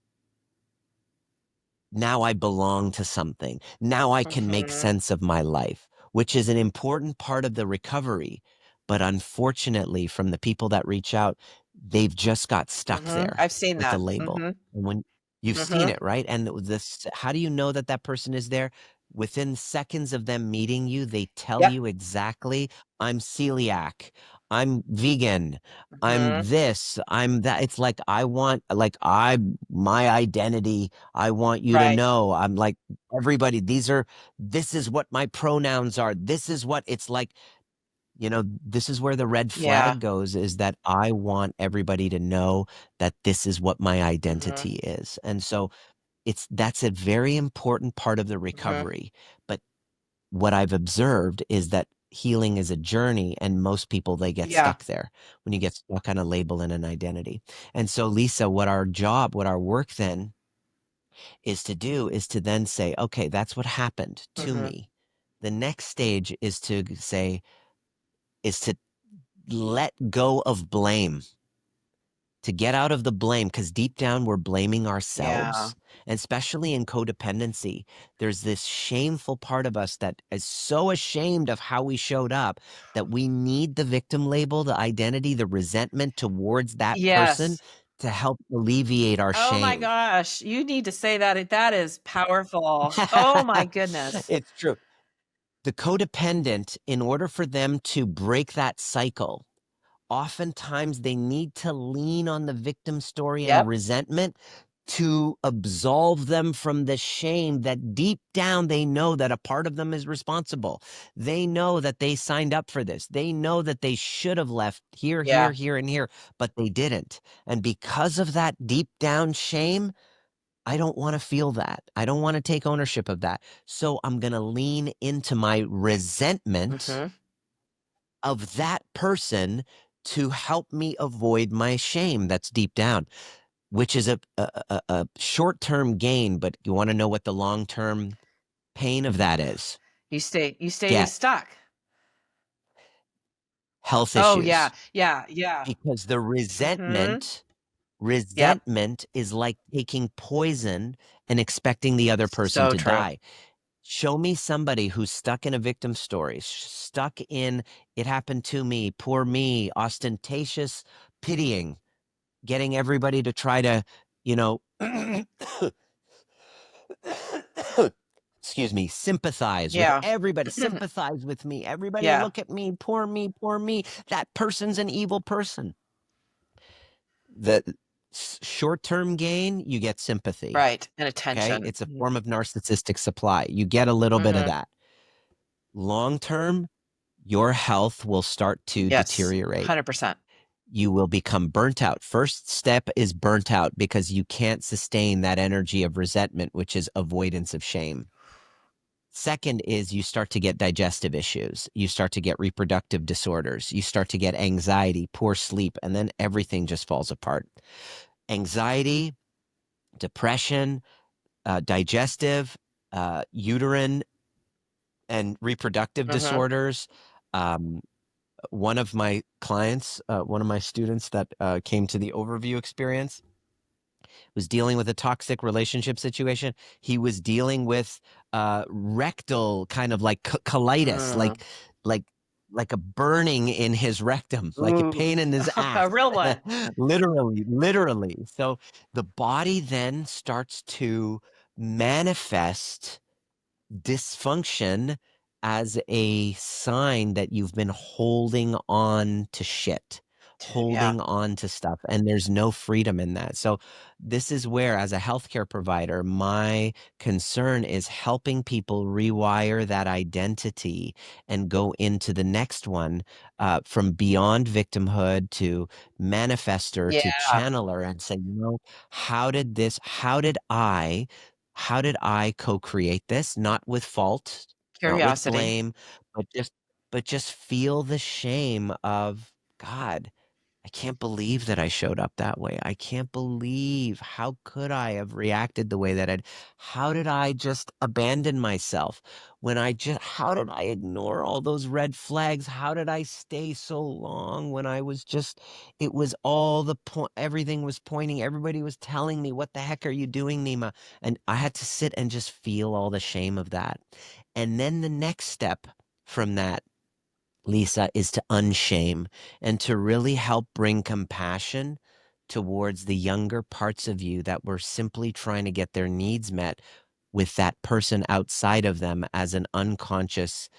Speaker 1: Now I belong to something. Now I can make
Speaker 2: Mm-hmm.
Speaker 1: sense of my life, which is an important part of the recovery. But unfortunately, from the people that reach out, they've just got stuck
Speaker 2: Mm-hmm.
Speaker 1: there
Speaker 2: I've seen
Speaker 1: with the
Speaker 2: that.
Speaker 1: label.
Speaker 2: Mm-hmm.
Speaker 1: And when you've seen
Speaker 2: Mm-hmm.
Speaker 1: it, right? And this, how do you know that that person is there? Within seconds of them meeting you, they tell
Speaker 2: Yep.
Speaker 1: you exactly, I'm celiac, I'm vegan, I'm
Speaker 2: Mm-hmm.
Speaker 1: this, I'm that. It's like, I want, like, my identity, I want you to
Speaker 2: Right.
Speaker 1: know. I'm like, everybody, this is what my pronouns are. This is what it's like. This is where the red
Speaker 2: Yeah.
Speaker 1: flag goes, is that I want everybody to know that this is what my
Speaker 2: Mhm.
Speaker 1: identity is. And so that's a very important part of the
Speaker 2: Mhm.
Speaker 1: recovery. But what I've observed is that healing is a journey, and most people, they get
Speaker 2: Yeah.
Speaker 1: stuck there when you get stuck on a label and an identity. And so, Lisa, what our work then is to do is to then say, okay, that's what happened to
Speaker 2: Mhm.
Speaker 1: me. The next stage is to let go of blame, to get out of the blame, because deep down we're blaming
Speaker 2: Yeah.
Speaker 1: ourselves. And especially in codependency, there's this shameful part of us that is so ashamed of how we showed up that we need the victim label, the identity, the resentment towards that person
Speaker 2: Yes.
Speaker 1: to help alleviate our
Speaker 2: Oh my
Speaker 1: shame.
Speaker 2: gosh, you need to say that. That is powerful. Oh my goodness.
Speaker 1: It's true. The codependent, in order for them to break that cycle, oftentimes they need to lean on the victim story and
Speaker 2: Yep.
Speaker 1: resentment to absolve them from the shame that deep down they know that a part of them is responsible. They know that they signed up for this. They know that they should have left here,
Speaker 2: Yeah.
Speaker 1: here, here, and here, but they didn't. And because of that deep down shame, I don't want to feel that. I don't want to take ownership of that. So I'm going to lean into my resentment
Speaker 2: Mhm.
Speaker 1: of that person to help me avoid my shame that's deep down, which is a short-term gain. But you want to know what the long-term pain of that is?
Speaker 2: You stay
Speaker 1: Get
Speaker 2: stuck.
Speaker 1: health
Speaker 2: Oh, yeah.
Speaker 1: issues,
Speaker 2: Yeah, yeah.
Speaker 1: because the
Speaker 2: Mhm. Yep.
Speaker 1: resentment is like taking poison and expecting the other person
Speaker 2: So
Speaker 1: to
Speaker 2: true.
Speaker 1: die. Show me somebody who's stuck in a victim story, stuck in "it happened to me, poor me," ostentatious pitying, getting everybody to try to, you know, excuse me, sympathize with
Speaker 2: Yeah.
Speaker 1: everybody, sympathize with me, everybody
Speaker 2: Yeah.
Speaker 1: look at me, poor me, poor me. That person's an evil person. The short-term gain, you get sympathy.
Speaker 2: Right, and
Speaker 1: Okay.
Speaker 2: attention.
Speaker 1: It's a form of narcissistic supply. You get a little bit of
Speaker 2: Mhm.
Speaker 1: that. Long term, your health will start to
Speaker 2: Yes,
Speaker 1: deteriorate.
Speaker 2: 100%.
Speaker 1: You will become burnt out. First step is burnt out because you can't sustain that energy of resentment, which is avoidance of shame. Second is you start to get digestive issues. You start to get reproductive disorders. You start to get anxiety, poor sleep, and then everything just falls apart. Anxiety, depression, digestive, uterine, and reproductive
Speaker 2: Mhm.
Speaker 1: disorders. Um, One of my clients, one of my students that came to the overview experience, was dealing with a toxic relationship situation. He was dealing with rectal kind of like colitis,
Speaker 2: Mm.
Speaker 1: like like a burning in his rectum, like a
Speaker 2: Ooh,
Speaker 1: pain in his
Speaker 2: a
Speaker 1: ass.
Speaker 2: real one.
Speaker 1: Literally, literally. So the body then starts to manifest dysfunction as a sign that you've been holding on to shit,
Speaker 2: Yeah.
Speaker 1: holding on to stuff, and there's no freedom in that. So, this is where, as a healthcare provider, my concern is helping people rewire that identity and go into the next one, from beyond victimhood to manifester to
Speaker 2: Yeah.
Speaker 1: channeler, and say, how did I co-create this? Not with fault, not with
Speaker 2: Curiosity.
Speaker 1: blame, but just feel the shame of, God, I can't believe that I showed up that way. I can't believe, how could I have reacted the way that how did I just abandon myself when how did I ignore all those red flags? How did I stay so long when it was all the point, everything was pointing, everybody was telling me, what the heck are you doing, Nima? And I had to sit and just feel all the shame of that. And then the next step from that, Lisa, is to unshame and to really help bring compassion towards the younger parts of you that were simply trying to get their needs met with that person outside of them as an unconscious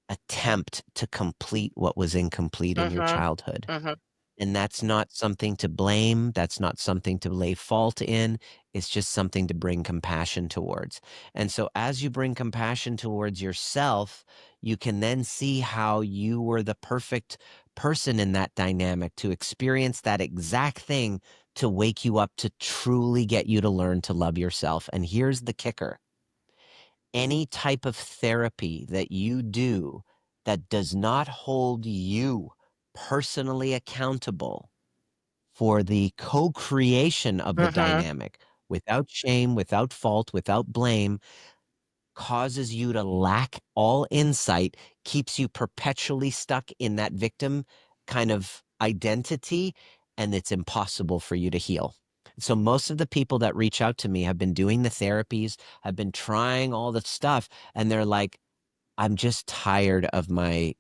Speaker 1: attempt to complete what was incomplete in your
Speaker 2: Mhm.
Speaker 1: childhood.
Speaker 2: Mhm.
Speaker 1: And that's not something to blame, that's not something to lay fault in, it's just something to bring compassion towards. And so as you bring compassion towards yourself, you can then see how you were the perfect person in that dynamic to experience that exact thing to wake you up to truly get you to learn to love yourself. And here's the kicker: any type of therapy that you do that does not hold you personally accountable for the co-creation of the
Speaker 2: Mm-hmm.
Speaker 1: dynamic without shame, without fault, without blame, causes you to lack all insight, keeps you perpetually stuck in that victim kind of identity, and it's impossible for you to heal. So most of the people that reach out to me have been doing the therapies, have been trying all the stuff, and they're like, I'm just tired of my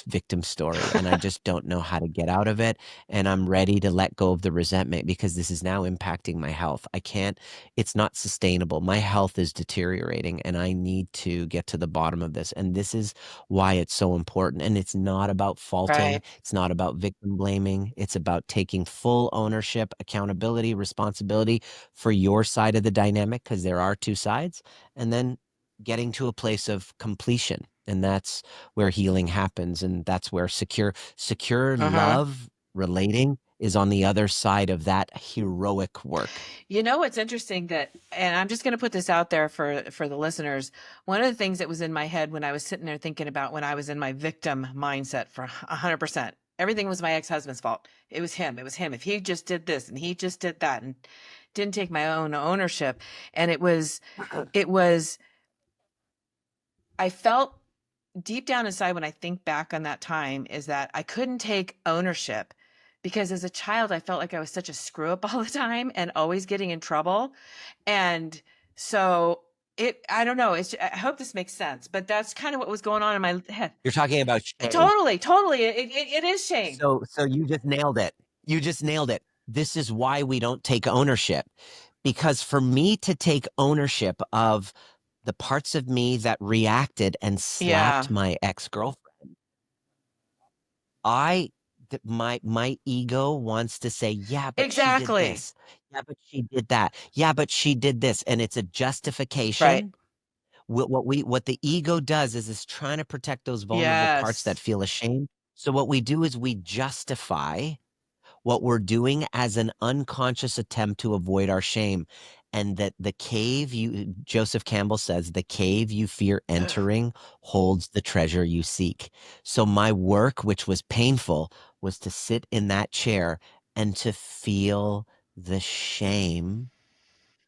Speaker 1: victim story, and I just don't know how to get out of it, and I'm ready to let go of the resentment because this is now impacting my health. I can't It's not sustainable. My health is deteriorating, and I need to get to the bottom of this, and this is why it's so important, and it's not about faulting,
Speaker 2: Right.
Speaker 1: it's not about victim blaming, it's about taking full ownership, accountability, responsibility for your side of the dynamic, because there are 2 sides, and then getting to a place of completion, and that's where healing happens, and that's where secure
Speaker 2: Mm-hmm.
Speaker 1: love relating is on the other side of that heroic work.
Speaker 2: You know, it's interesting that, and I'm just going to put this out there for the listeners. One of the things that was in my head when I was sitting there thinking about when I was in my victim mindset for 100%, everything was my ex-husband's fault. It was him. It was him. If he just did this and he just did that and didn't take my own ownership, and it was, I felt deep down inside when I think back on that time is that I couldn't take ownership because as a child I felt like I was such a screw up all the time and always getting in trouble. And so I don't know, I hope this makes sense, but that's kind of what was going on in my head.
Speaker 1: You're talking about shame.
Speaker 2: Totally, totally. It is shame.
Speaker 1: So you just nailed it. You just nailed it. This is why we don't take ownership, because for me to take ownership of the parts of me that reacted and slapped
Speaker 2: Yeah,
Speaker 1: my ex-girlfriend, I my ego wants to say, "Yeah, but she did
Speaker 2: exactly.
Speaker 1: this. Yeah, but she did that. Yeah, but she did this," and it's a
Speaker 2: Right.
Speaker 1: justification. What the ego does is it's trying to protect those vulnerable parts that
Speaker 2: Yes.
Speaker 1: feel ashamed. So what we do is we justify what we're doing as an unconscious attempt to avoid our shame. And that the cave you Joseph Campbell says, "The cave you fear
Speaker 2: Ugh.
Speaker 1: entering holds the treasure you seek." So my work, which was painful, was to sit in that chair and to feel the shame,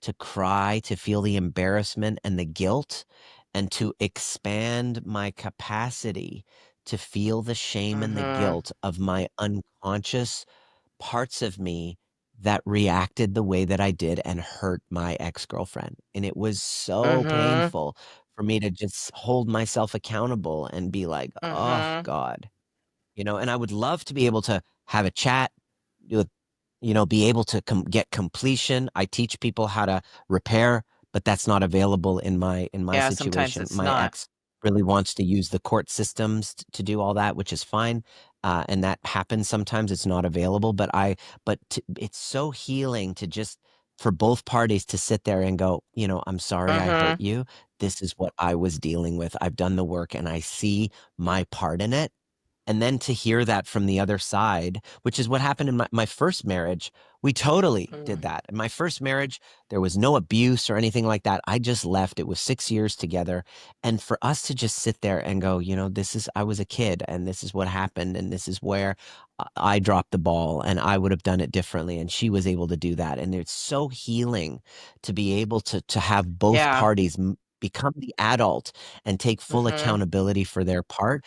Speaker 1: to cry, to feel the embarrassment and the guilt, and to expand my capacity to feel the shame and the
Speaker 2: Mhm.
Speaker 1: guilt of my unconscious parts of me that reacted the way that I did and hurt my ex-girlfriend. And it was so
Speaker 2: Mhm.
Speaker 1: painful for me to just hold myself accountable and be like, "Oh
Speaker 2: Mhm.
Speaker 1: God." And I would love to be able to have a chat, do a be able to get completion. I teach people how to repair, but that's not available in my
Speaker 2: Yeah, sometimes
Speaker 1: situation.
Speaker 2: it's
Speaker 1: My
Speaker 2: not.
Speaker 1: ex really wants to use the court systems to do all that, which is fine, and that happens sometimes. It's not available, it's so healing to just for both parties to sit there and go, "I'm sorry I hurt
Speaker 2: Mhm.
Speaker 1: you. This is what I was dealing with. I've done the work, and I see my part in it." And then to hear that from the other side, which is what happened in my first marriage, we totally did
Speaker 2: Mm.
Speaker 1: that. In my first marriage, there was no abuse or anything like that. I just left. It was 6 years together. And for us to just sit there and go, I was a kid and this is what happened and this is where I dropped the ball and I would have done it differently. And she was able to do that. And it's so healing to be able to have both
Speaker 2: Yeah.
Speaker 1: parties become the adult and take full
Speaker 2: Mhm.
Speaker 1: accountability for their part.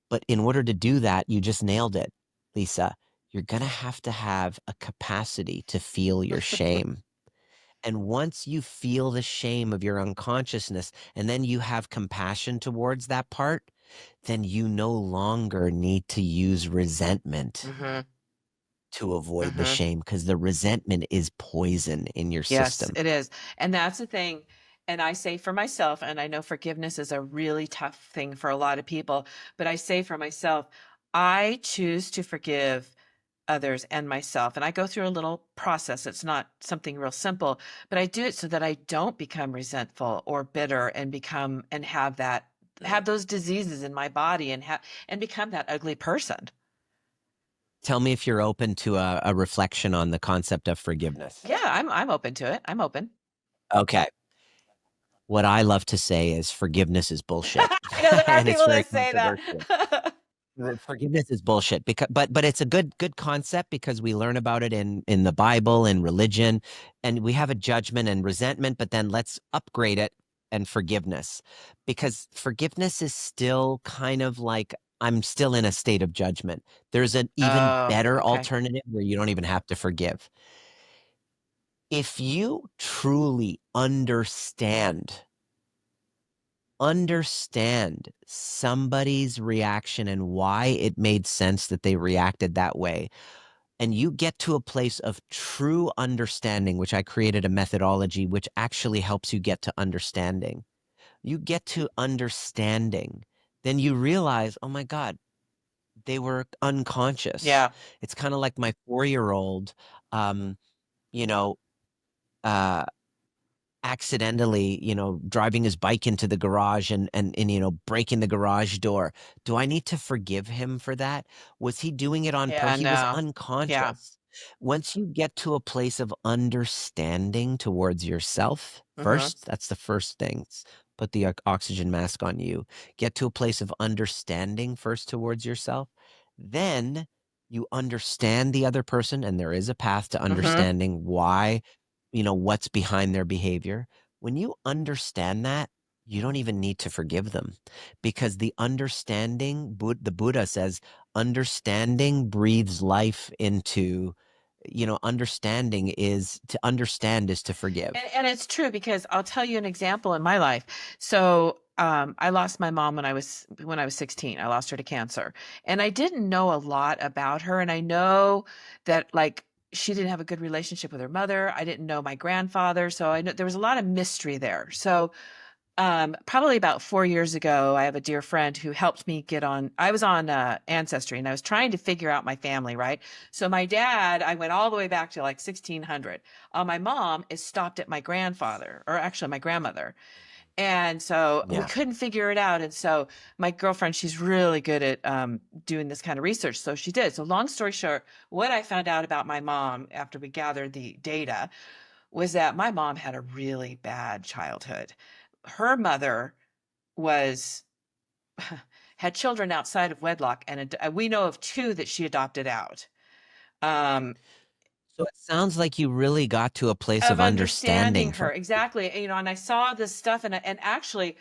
Speaker 1: But in order to do that, you just nailed it, Lisa. You're gonna have to have a capacity to feel your shame. And once you feel the shame of your unconsciousness, and then you have compassion towards that part, then you no longer need to use resentment
Speaker 2: Mhm.
Speaker 1: to avoid the
Speaker 2: Mhm.
Speaker 1: shame because the resentment is poison in your
Speaker 2: Yes,
Speaker 1: system.
Speaker 2: it is. And that's the thing. And I say for myself, and I know forgiveness is a really tough thing for a lot of people, but I say for myself, I choose to forgive others and myself. And I go through a little process. It's not something real simple, but I do it so that I don't become resentful or bitter and become and have those diseases in my body and become that ugly person.
Speaker 1: Tell me if you're open to a reflection on the concept of forgiveness.
Speaker 2: Yeah, I'm open to it. I'm open.
Speaker 1: Okay. What I love to say is forgiveness is bullshit,
Speaker 2: I know there are
Speaker 1: and it's
Speaker 2: people
Speaker 1: very
Speaker 2: that say
Speaker 1: controversial.
Speaker 2: that.
Speaker 1: Forgiveness is bullshit because but it's a good concept because we learn about it in the Bible and religion, and we have a judgment and resentment, but then let's upgrade it and forgiveness. Because forgiveness is still kind of like I'm still in a state of judgment. There's an even
Speaker 2: Oh,
Speaker 1: better
Speaker 2: okay.
Speaker 1: alternative where you don't even have to forgive. If you truly understand somebody's reaction and why it made sense that they reacted that way. And you get to a place of true understanding, which I created a methodology which actually helps you get to understanding. You get to understanding, then you realize, oh my God, they were unconscious.
Speaker 2: Yeah.
Speaker 1: It's kind of like my 4-year-old, um, you know, uh, accidentally, driving his bike into the garage and breaking the garage door. Do I need to forgive him for that? Was he doing it on
Speaker 2: Yeah,
Speaker 1: he was
Speaker 2: no. Yeah.
Speaker 1: unconscious. Once you get to a place of understanding towards yourself,
Speaker 2: Mhm.
Speaker 1: first, that's the first thing. Put the oxygen mask on you. Get to a place of understanding first towards yourself. Then you understand the other person, and there is a path to
Speaker 2: Mhm.
Speaker 1: understanding why what's behind their behavior. When you understand that, you don't even need to forgive them because the understanding, the Buddha says, understanding breathes life into, understanding is to understand is to
Speaker 2: And,
Speaker 1: forgive.
Speaker 2: and it's true because I'll tell you an example in my life. So I lost my mom when I was 16. I lost her to cancer, and I didn't know a lot about her. And I know that she didn't have a good relationship with her mother. I didn't know my grandfather, so I know there was a lot of mystery there. So probably about 4 years ago, I have a dear friend who helped me get on. I was on Ancestry and I was trying to figure out my family, right? So my dad, I went all the way back to like 1600. My mom is stopped at my grandfather, or actually my grandmother. And so we
Speaker 1: Yeah.
Speaker 2: couldn't figure it out. And so my girlfriend, she's really good at doing this kind of research. So she did. So long story short, what I found out about my mom after we gathered the data was that my mom had a really bad childhood. Her mother was had children outside of wedlock, and we know of two that she adopted out. Um,
Speaker 1: So it sounds like you really got to a place
Speaker 2: of
Speaker 1: of
Speaker 2: understanding
Speaker 1: understanding
Speaker 2: her
Speaker 1: from.
Speaker 2: exactly, and I saw this stuff, and actually,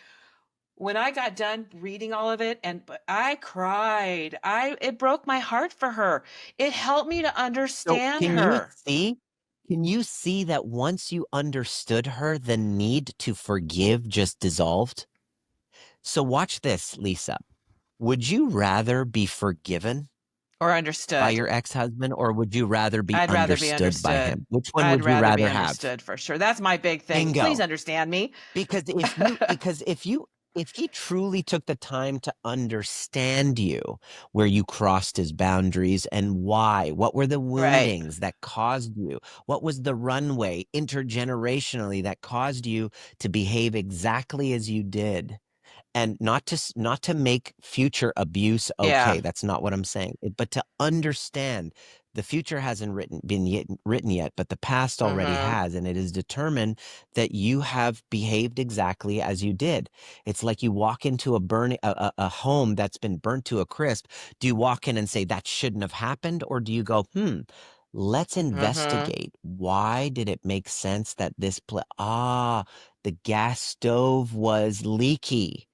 Speaker 2: when I got done reading all of it, and I cried. It broke my heart for her. It helped me to
Speaker 1: So
Speaker 2: understand
Speaker 1: can you
Speaker 2: her.
Speaker 1: see? Can you see that once you understood her, the need to forgive just dissolved? So watch this, Lisa. Would you rather be forgiven
Speaker 2: Or
Speaker 1: by
Speaker 2: understood.
Speaker 1: your ex-husband, or would you rather be
Speaker 2: I'd rather be
Speaker 1: understood by
Speaker 2: understood.
Speaker 1: him? Which one
Speaker 2: I'd
Speaker 1: would you
Speaker 2: rather be
Speaker 1: rather have?
Speaker 2: understood for sure. That's my big thing. Please
Speaker 1: Bingo.
Speaker 2: understand me.
Speaker 1: Because if he truly took the time to understand you, where you crossed his boundaries and why, what were the
Speaker 2: Right.
Speaker 1: woundings that caused you? What was the runway intergenerationally that caused you to behave exactly as you did? And not to make future abuse
Speaker 2: Yeah.
Speaker 1: okay. That's not what I'm saying. But to understand the future hasn't been yet written yet, but the past already
Speaker 2: Mhm.
Speaker 1: has, and it is determined that you have behaved exactly as you did. It's like you walk into a home that's been burnt to a crisp. Do you walk in and say that shouldn't have happened, or do you go, let's
Speaker 2: Mhm.
Speaker 1: investigate. Why did it make sense that the gas stove was leaky?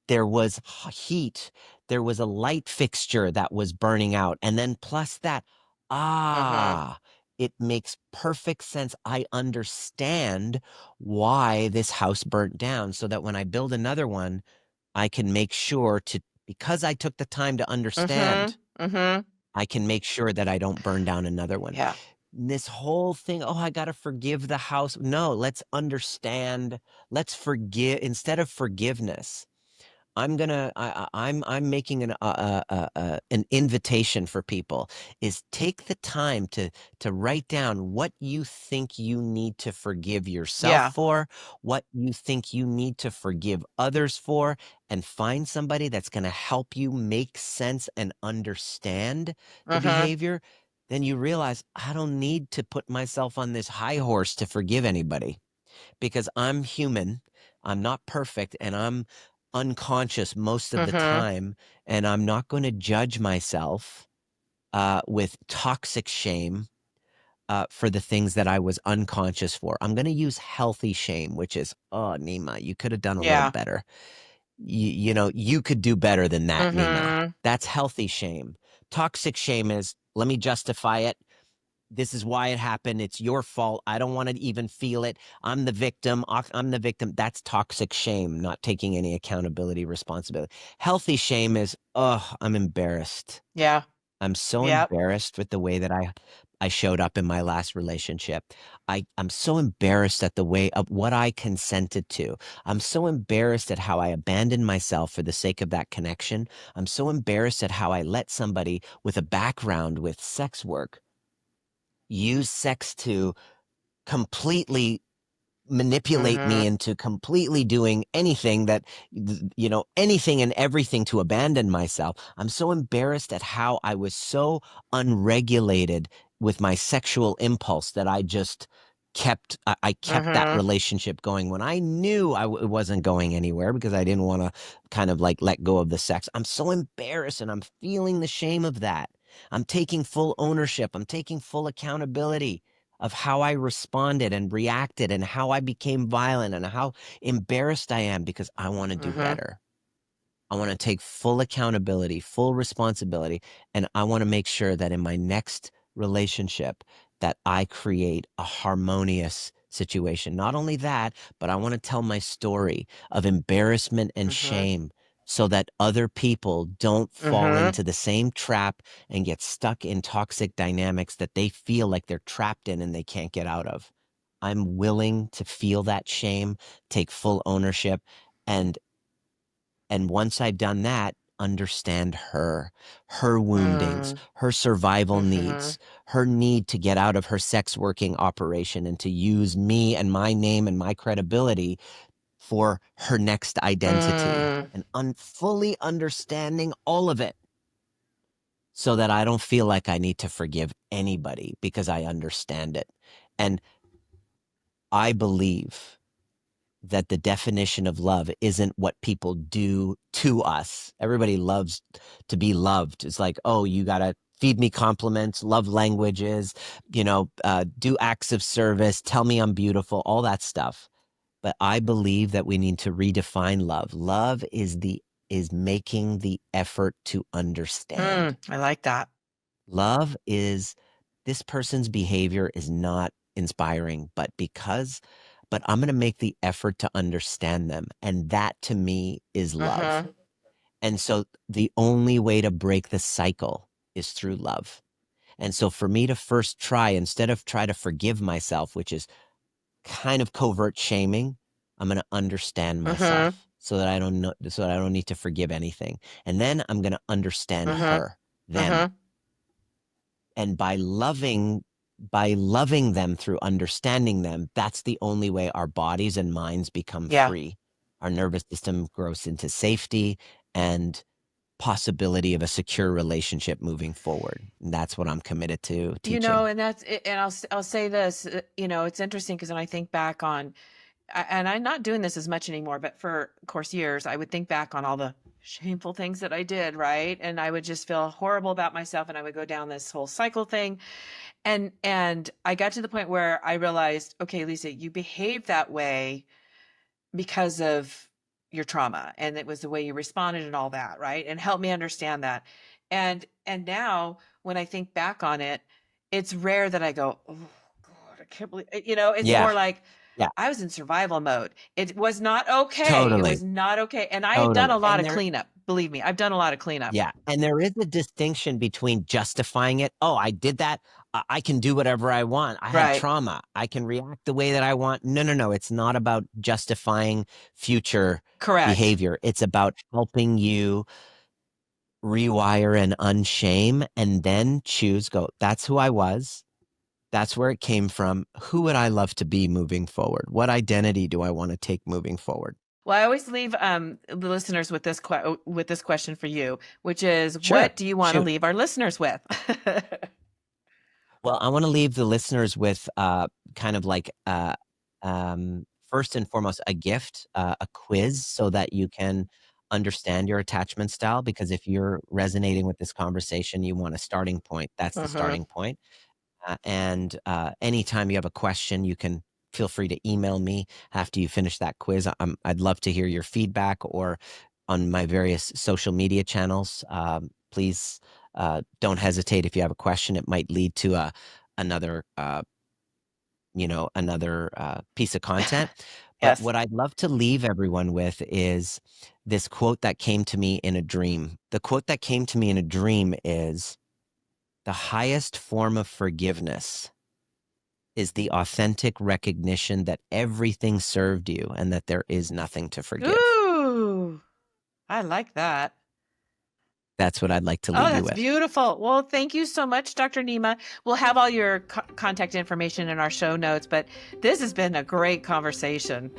Speaker 1: There was heat. There was a light fixture that was burning out. And then plus that,
Speaker 2: Mhm.
Speaker 1: ah, it makes perfect sense. I understand why this house burnt down so that when I build another one, I can make sure because I took the time to
Speaker 2: Mhm.
Speaker 1: understand,
Speaker 2: Mhm.
Speaker 1: I can make sure that I don't burn down another one.
Speaker 2: Yeah.
Speaker 1: This whole thing, oh, I got to forgive the house. No, let's understand. Let's forgive instead of forgiveness. I'm making an invitation for people is take the time to write down what you think you need to forgive yourself
Speaker 2: Yeah.
Speaker 1: for, what you think you need to forgive others for, and find somebody that's going to help you make sense and understand the
Speaker 2: Mm-hmm.
Speaker 1: behavior. Then you realize I don't need to put myself on this high horse to forgive anybody because I'm human. I'm not perfect and I'm unconscious most of the
Speaker 2: Mm-hmm.
Speaker 1: time. And I'm not going to judge myself with toxic shame for the things that I was unconscious for. I'm going to use healthy shame, which is, oh, Nima, you could have done a little
Speaker 2: Yeah.
Speaker 1: better. You know, you could do better than that, Nima.
Speaker 2: Mm-hmm.
Speaker 1: That's healthy shame. Toxic shame is, let me justify it. This is why it happened. It's your fault. I don't want to even feel it. I'm the victim. I'm the victim. That's toxic shame, not taking any accountability, responsibility. Healthy shame is, oh, I'm embarrassed.
Speaker 2: Yeah.
Speaker 1: I'm so
Speaker 2: Yep.
Speaker 1: embarrassed with the way that I showed up in my last relationship. I'm so embarrassed at the way of what I consented to. I'm so embarrassed at how I abandoned myself for the sake of that connection. I'm so embarrassed at how I let somebody with a background with sex work use sex to completely manipulate
Speaker 2: Mm-hmm.
Speaker 1: me into completely doing anything that, anything and everything to abandon myself. I'm so embarrassed at how I was so unregulated with my sexual impulse that I just I kept that
Speaker 2: Mm-hmm.
Speaker 1: relationship going when I knew it wasn't going anywhere because I didn't want to kind of like let go of the sex. I'm so embarrassed and I'm feeling the shame of that. I'm taking full ownership. I'm taking full accountability of how I responded and reacted and how I became violent and how embarrassed I am because I want to do
Speaker 2: Mm-hmm.
Speaker 1: better. I want to take full accountability, full responsibility, and I want to make sure that in my next relationship that I create a harmonious situation. Not only that, but I want to tell my story of embarrassment and
Speaker 2: Mm-hmm.
Speaker 1: shame so that other people don't fall
Speaker 2: Mm-hmm.
Speaker 1: into the same trap and get stuck in toxic dynamics that they feel like they're trapped in and they can't get out of. I'm willing to feel that shame, take full ownership, and once I've done that, understand her woundings,
Speaker 2: Mm-hmm.
Speaker 1: her survival
Speaker 2: Mm-hmm.
Speaker 1: needs, her need to get out of her sex working operation and to use me and my name and my credibility for her next identity
Speaker 2: Mm-hmm.
Speaker 1: and fully understanding all of it so that I don't feel like I need to forgive anybody because I understand it. And I believe that the definition of love isn't what people do to us. Everybody loves to be loved. It's like, oh, you got to feed me compliments, love languages, do acts of service, tell me I'm beautiful, all that stuff. But I believe that we need to redefine love. Love is making the effort to understand.
Speaker 2: I like that.
Speaker 1: Love is this person's behavior is not inspiring, but I'm going to make the effort to understand them. And that to me is love.
Speaker 2: Mm-hmm.
Speaker 1: And so the only way to break the cycle is through love. And so for me to first instead of try to forgive myself, which is kind of covert shaming, I'm going to understand
Speaker 2: Mm-hmm.
Speaker 1: myself so that I don't know, so that I don't need to forgive anything. And then I'm going to understand
Speaker 2: Mm-hmm.
Speaker 1: her, them,
Speaker 2: Mm-hmm.
Speaker 1: and by loving them through understanding them, that's the only way our bodies and minds become
Speaker 2: Yeah.
Speaker 1: free. Our nervous system grows into safety and possibility of a secure relationship moving forward. And that's what I'm committed to teaching.
Speaker 2: And that's it. And I'll say this, it's interesting because when I think back on, and I'm not doing this as much anymore, but for, of course, years, I would think back on all the shameful things that I did, right? And I would just feel horrible about myself and I would go down this whole cycle thing. And I got to the point where I realized, okay, Lisa, you behave that way because of your trauma and it was the way you responded and all that, right? And help me understand that. And now when I think back on it, it's rare that I go, oh God, I can't believe it's
Speaker 1: Yeah.
Speaker 2: more like
Speaker 1: Yeah.
Speaker 2: I was in survival mode. It was not okay. It was
Speaker 1: Totally.
Speaker 2: not okay. And I had done
Speaker 1: Totally.
Speaker 2: a lot of cleanup. Believe me, I've done a lot of cleanup.
Speaker 1: Yeah. And there is a distinction between justifying it. Oh, I did that. I can do whatever I want. I had
Speaker 2: Right.
Speaker 1: trauma. I can react the way that I want. No, no, no. It's not about justifying future
Speaker 2: Correct.
Speaker 1: behavior. It's about helping you rewire and unshame and then choose, go, that's who I was. That's where it came from. Who would I love to be moving forward? What identity do I want to take moving forward?
Speaker 2: Well, I always leave the listeners with this question for you, which is,
Speaker 1: Sure.
Speaker 2: what do you want to
Speaker 1: Shoot.
Speaker 2: leave our listeners with?
Speaker 1: Well, I want to leave the listeners with kind of like first and foremost, a gift, a quiz so that you can understand your attachment style. Because if you're resonating with this conversation, you want a starting point. That's the
Speaker 2: Mhm.
Speaker 1: starting point. And anytime you have a question, you can feel free to email me after you finish that quiz. I'd love to hear your feedback or on my various social media channels. Please don't hesitate if you have a question. It might lead to another, another piece of content. But
Speaker 2: Yes.
Speaker 1: what I'd love to leave everyone with is this quote that came to me in a dream. The quote that came to me in a dream is, "The highest form of forgiveness is the authentic recognition that everything served you and that there is nothing to forgive."
Speaker 2: Ooh, I like that.
Speaker 1: That's what I'd like to
Speaker 2: Oh,
Speaker 1: leave you
Speaker 2: that's
Speaker 1: with.
Speaker 2: beautiful. Well, thank you so much, Dr. Nima. We'll have all your contact information in our show notes, but this has been a great conversation.